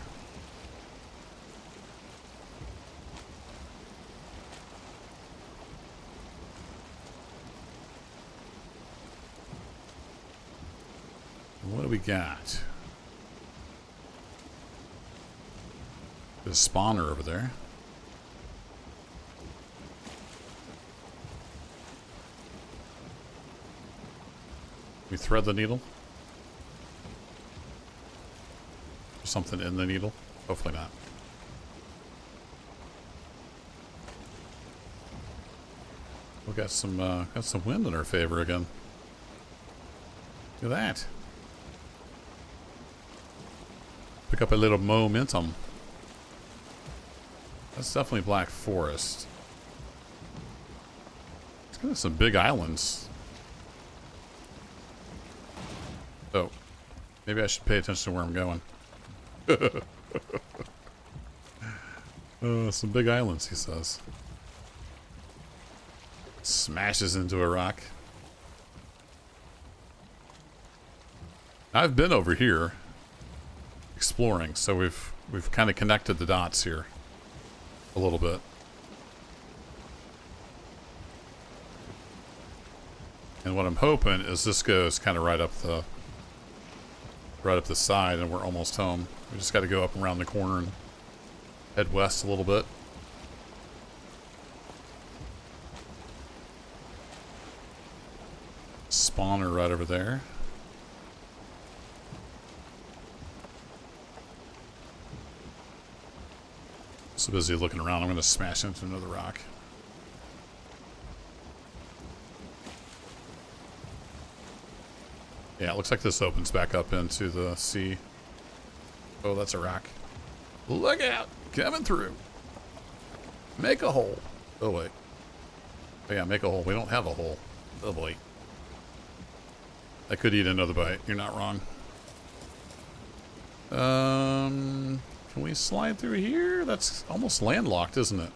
What do we got? There's a spawner over there. We thread the needle? There's something in the needle? Hopefully not. We got some wind in our favor again. Look at that. Pick up a little momentum. That's definitely Black Forest. It's got some big islands. Oh, maybe I should pay attention to where I'm going. Some big islands, he says. Smashes into a rock. I've been over here exploring, so we've kind of connected the dots here. a little bit. And what I'm hoping is this goes kind of right up the side, and we're almost home. We just got to go up around the corner and head west a little bit. Spawner right over there. So busy looking around, I'm going to smash into another rock. Yeah, it looks like this opens back up into the sea. Oh, that's a rock. Look out! Coming through. Make a hole. Oh, wait. Oh, yeah, make a hole. We don't have a hole. Oh, boy. I could eat another bite. You're not wrong. Can we slide through here? That's almost landlocked, isn't it?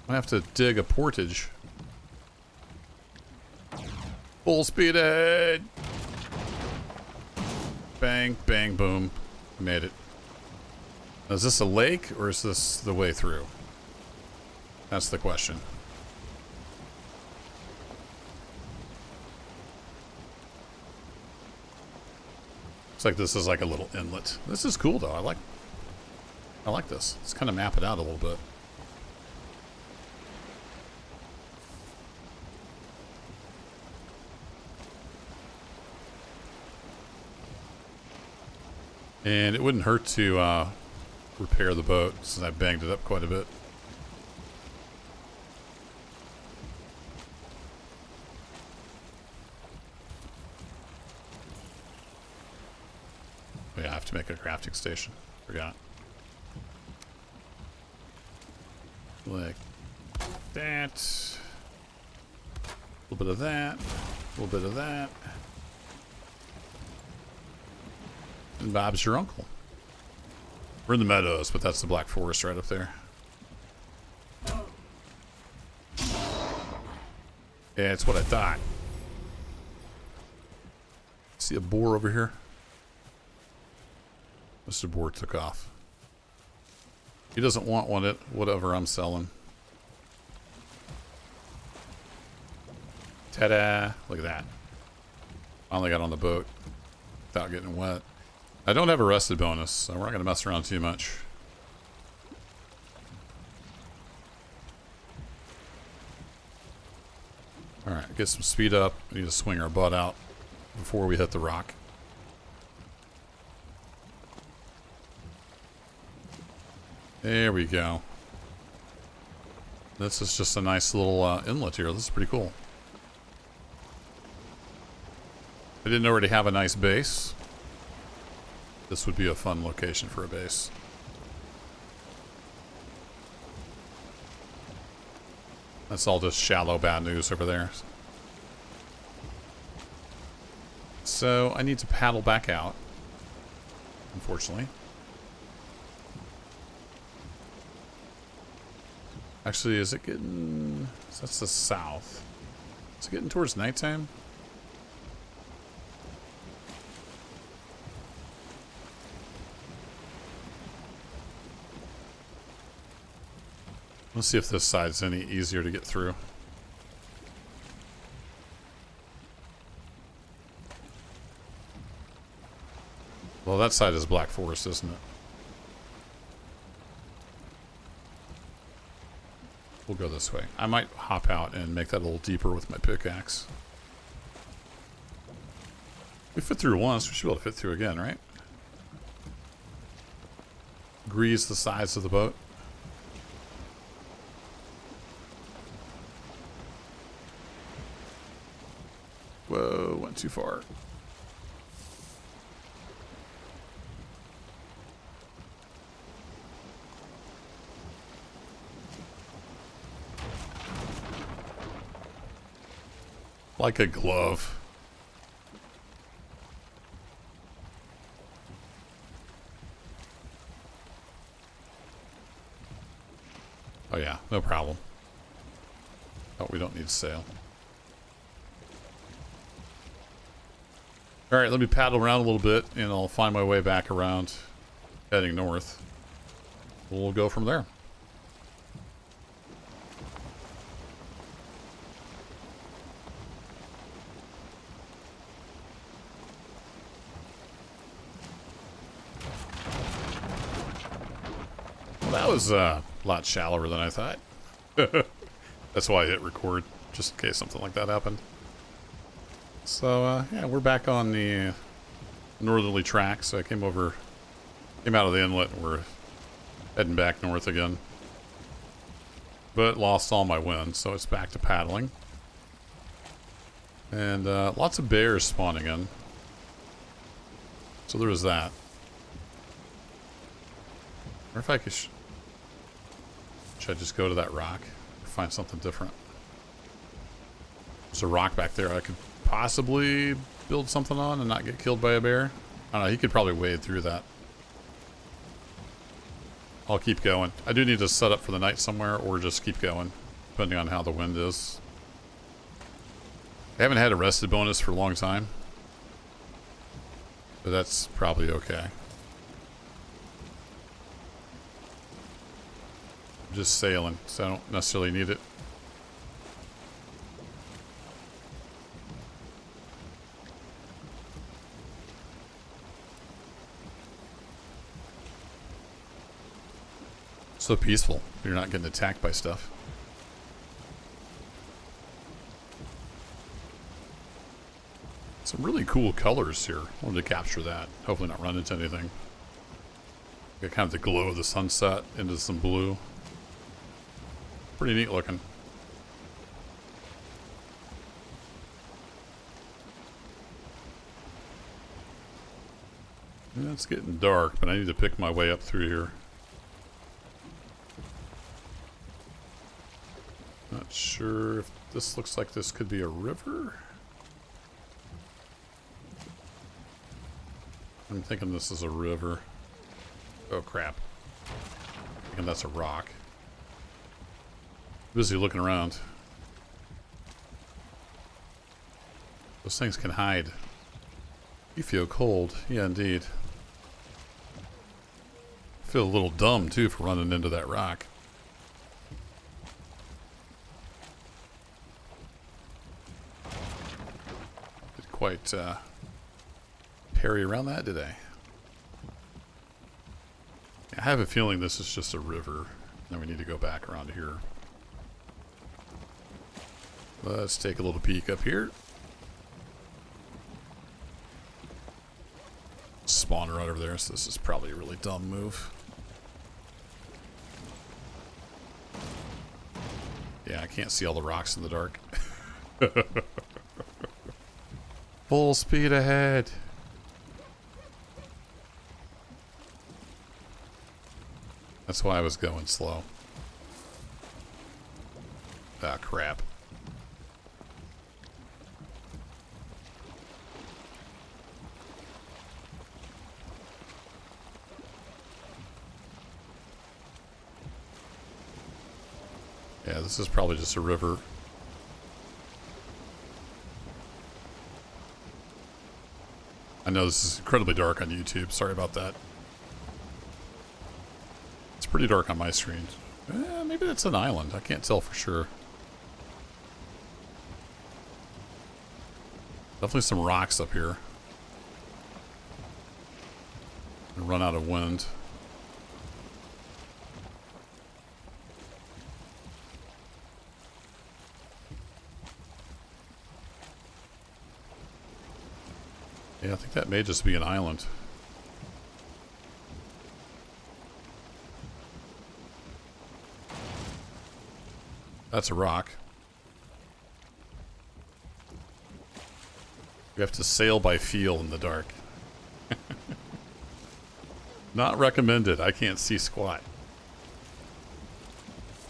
I have to dig a portage. Full speed ahead. Bang, bang, boom. Made it. Now, is this a lake or is this the way through? That's the question. Looks like this is like a little inlet. This is cool though. I like this. Let's kind of map it out a little bit. And it wouldn't hurt to repair the boat since I banged it up quite a bit. Oh, yeah, I have to make a crafting station. Forgot. Like that. A little bit of that. A little bit of that. And Bob's your uncle. We're in the meadows, but that's the Black Forest right up there. Yeah, it's what I thought. See a boar over here? Mr. Boar took off. He doesn't want one at whatever I'm selling. Ta-da! Look at that. Finally got on the boat without getting wet. I don't have a rested bonus, so we're not going to mess around too much. Alright, get some speed up. We need to swing our butt out before we hit the rock. There we go. This is just a nice little inlet here. This is pretty cool. I didn't already have a nice base. This would be a fun location for a base. That's all just shallow bad news over there. So I need to paddle back out, unfortunately. Actually, is it getting... That's the south. Is it getting towards nighttime? Let's see if this side's any easier to get through. Well, that side is Black Forest, isn't it? We'll go this way. I might hop out and make that a little deeper with my pickaxe. We fit through once, we should be able to fit through again, right? Grease the sides of the boat. Whoa, went too far. Like a glove. Oh yeah, no problem. Oh, we don't need to sail. Alright, let me paddle around a little bit and I'll find my way back around, heading north. we'll go from there. Well, that was a lot shallower than I thought. That's why I hit record, just in case something like that happened. So, yeah, we're back on the northerly track. So I came out of the inlet, and we're heading back north again. But lost all my wind, so it's back to paddling. And lots of bears spawning in. So there was that. Or if I could... should I just go to that rock? Or find something different? There's a rock back there I could possibly build something on and not get killed by a bear. I don't know, he could probably wade through that. I'll keep going. I do need to set up for the night somewhere or just keep going, depending on how the wind is. I haven't had a rested bonus for a long time, but that's probably okay. I'm just sailing, so I don't necessarily need it. So peaceful. You're not getting attacked by stuff. Some really cool colors here. I wanted to capture that. Hopefully not run into anything. Got kind of the glow of the sunset into some blue. Pretty neat looking. Yeah, it's getting dark, but I need to pick my way up through here. Not sure if this looks like this could be a river. I'm thinking this is a river. Oh crap. I'm thinking that's a rock. Busy looking around. Those things can hide. You feel cold. Yeah, indeed. I feel a little dumb too for running into that rock. Quite parry around that, did I? I have a feeling this is just a river. Now we need to go back around here. Let's take a little peek up here. Spawner right over there, so this is probably a really dumb move. Yeah, I can't see all the rocks in the dark. Full speed ahead. That's why I was going slow. Ah, crap. Yeah, this is probably just a river. I know this is incredibly dark on YouTube. Sorry about that. It's pretty dark on my screen. Maybe that's an island. I can't tell for sure. Definitely some rocks up here. Run out of wind. Yeah, I think that may just be an island. That's a rock. We have to sail by feel in the dark. Not recommended. I can't see squat.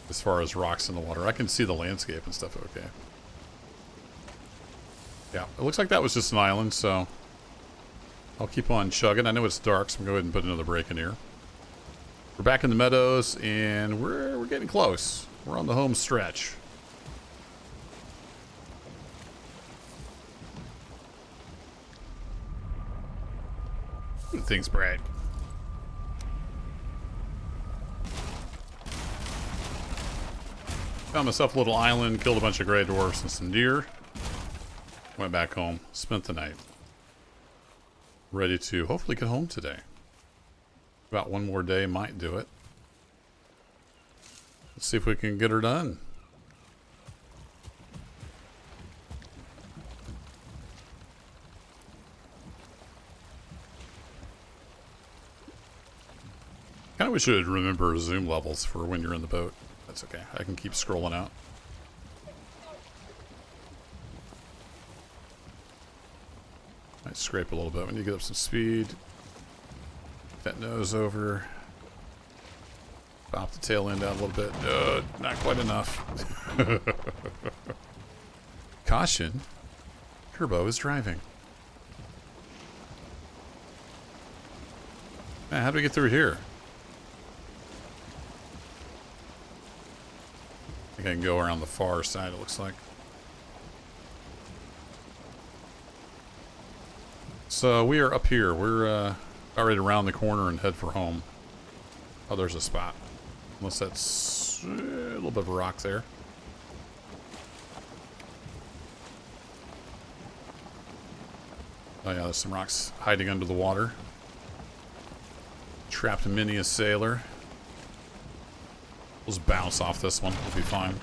As far as rocks in the water. I can see the landscape and stuff okay. Yeah, it looks like that was just an island, so I'll keep on chugging. I know it's dark, so I'm going to go ahead and put another break in here. We're back in the meadows, and we're getting close. We're on the home stretch. Thanks, Brad. Found myself a little island, killed a bunch of gray dwarfs and some deer. Went back home, spent the night. Ready to hopefully get home today. About one more day might do it. Let's see if we can get her done. Kind of wish I would remember zoom levels for when you're in the boat. That's okay. I can keep scrolling out. Might scrape a little bit. We need to get up some speed. That nose over. Pop the tail end out a little bit. Not quite enough. Caution. Turbo is driving. Man, how do we get through here? I think I can go around the far side, it looks like. So we are up here. We're about ready to round the corner and head for home. Oh, there's a spot. Unless that's a little bit of a rock there. Oh yeah, there's some rocks hiding under the water. Trapped many a sailor. We'll just bounce off this one. We'll be fine.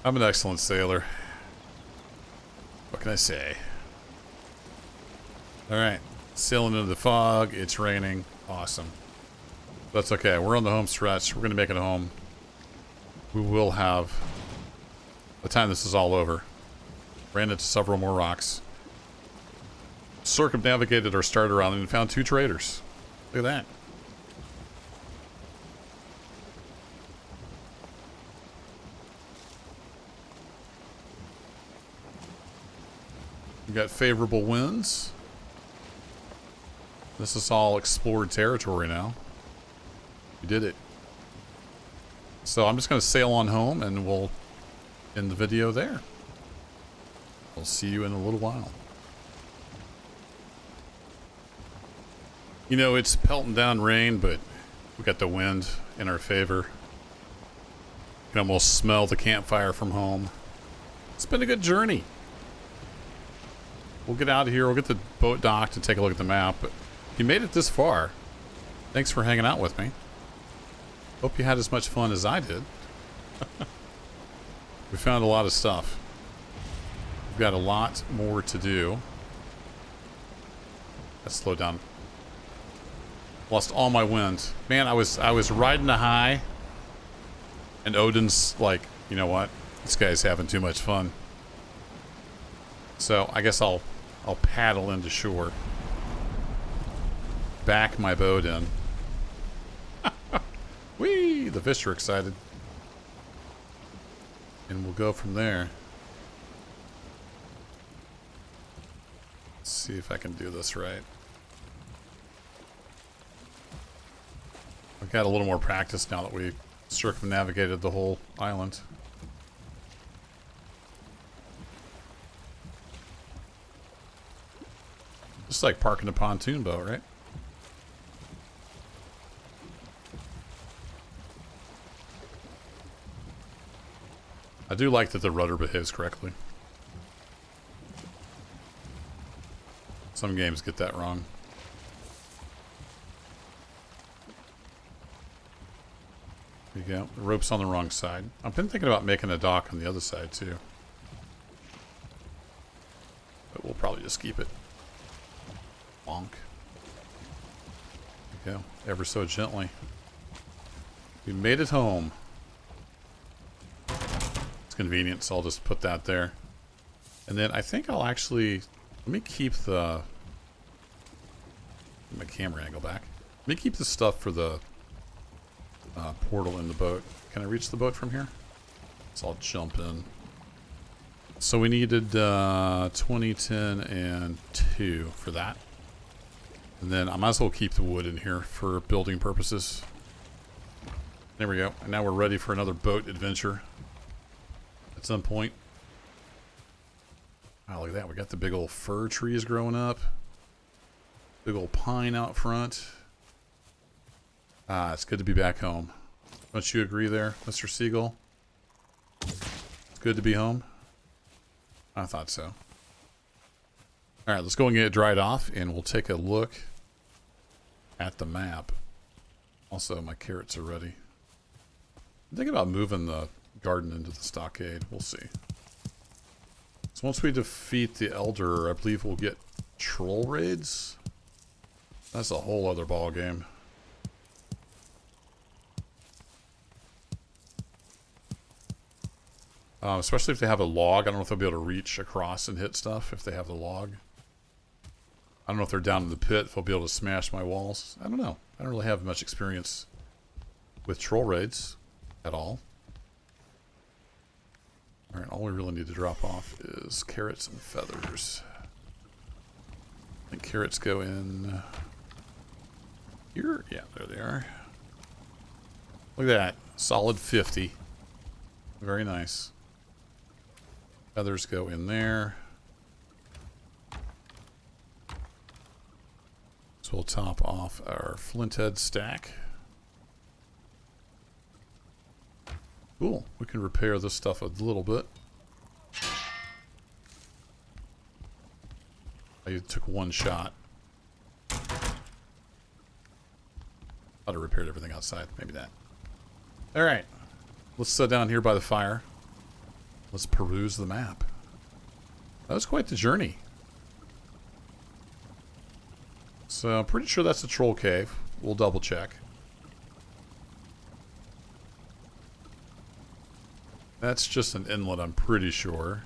I'm an excellent sailor. What can I say? Alright. Sailing into the fog. It's raining. Awesome. That's okay. We're on the home stretch. We're going to make it home. We will have... By the time this is all over. Ran into several more rocks. Circumnavigated our starter island and found 2 traders. Look at that. We got favorable winds. This is all explored territory now. We did it. So I'm just going to sail on home and we'll end the video there. We'll see you in a little while. You know, it's pelting down rain, but we got the wind in our favor. You can almost smell the campfire from home. It's been a good journey. We'll get out of here. We'll get the boat docked and take a look at the map. But if you made it this far, thanks for hanging out with me. Hope you had as much fun as I did. We found a lot of stuff. We've got a lot more to do. Let's slow down. Lost all my wind. Man, I was riding a high. And Odin's like, you know what? This guy's having too much fun. So I guess I'll paddle into shore. Back my boat in. Whee! The fish are excited. And we'll go from there. Let's see if I can do this right. I've got a little more practice now that we circumnavigated the whole island. Just like parking a pontoon boat, right? I do like that the rudder behaves correctly. Some games get that wrong. There you go. The rope's on the wrong side. I've been thinking about making a dock on the other side too. But we'll probably just keep it. Bonk. There you go. Ever so gently. We made it home. It's convenient, so I'll just put that there. And then I think I'll actually... Let me keep the... Get my camera angle back. Let me keep the stuff for the portal in the boat. Can I reach the boat from here? So I'll jump in. So we needed 20, 10, and 2 for that. And then I might as well keep the wood in here for building purposes. There we go. And now we're ready for another boat adventure at some point. Oh, look at that. We got the big old fir trees growing up. Big old pine out front. Ah, it's good to be back home. Don't you agree there, Mr. Siegel? It's good to be home? I thought so. Alright, let's go and get it dried off, and we'll take a look at the map. Also, my carrots are ready. I'm thinking about moving the garden into the stockade. We'll see. So once we defeat the Elder, I believe we'll get troll raids. That's a whole other ball game. Especially if they have a log. I don't know if they'll be able to reach across and hit stuff if they have the log. I don't know if they're down in the pit, if they'll be able to smash my walls. I don't know. I don't really have much experience with troll raids at all. Alright, all we really need to drop off is carrots and feathers. I think carrots go in here. Yeah, there they are. Look at that. Solid 50. Very nice. Feathers go in there. So we'll top off our flinthead stack. Cool. We can repair this stuff a little bit. I took one shot. Thought I repaired everything outside. Maybe that. Alright. Let's sit down here by the fire. Let's peruse the map. That was quite the journey. So I'm pretty sure that's a troll cave. We'll double check. That's just an inlet, I'm pretty sure.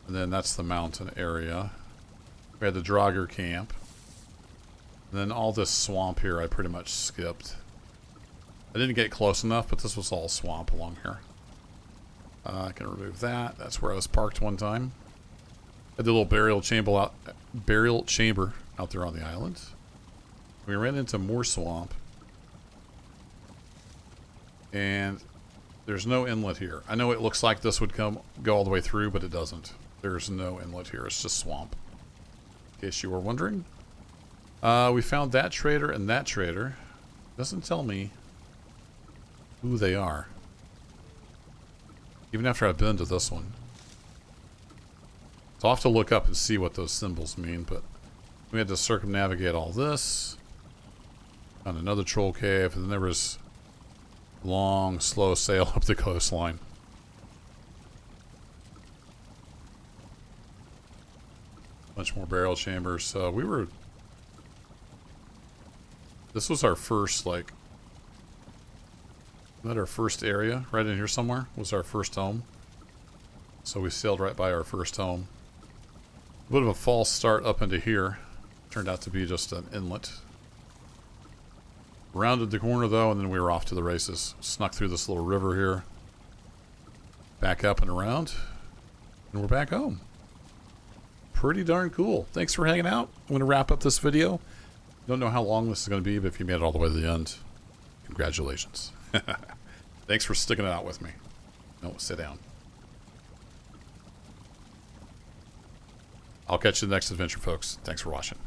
And then that's the mountain area. We had the Draugr camp. And then all this swamp here I pretty much skipped. I didn't get close enough, but this was all swamp along here. I can remove that. That's where I was parked one time. Had the little burial chamber out there on the island. We ran into more swamp. And there's no inlet here. I know it looks like this would go all the way through, but it doesn't. There's no inlet here. It's just swamp. In case you were wondering. We found that trader and that trader. Doesn't tell me who they are. Even after I've been to this one. So I'll have to look up and see what those symbols mean, but we had to circumnavigate all this. Found another troll cave, and then there was long, slow sail up the coastline. Bunch more burial chambers. So we were... This was our first, like... Isn't that our first area? Right in here somewhere was our first home. So we sailed right by our first home. A bit of a false start up into here. Turned out to be just an inlet. Rounded the corner though, and then we were off to the races. Snuck through this little river here. Back up and around. And we're back home. Pretty darn cool. Thanks for hanging out. I'm going to wrap up this video. Don't know how long this is going to be, but if you made it all the way to the end, congratulations. Thanks for sticking it out with me. No, sit down. I'll catch you in the next adventure, folks. Thanks for watching.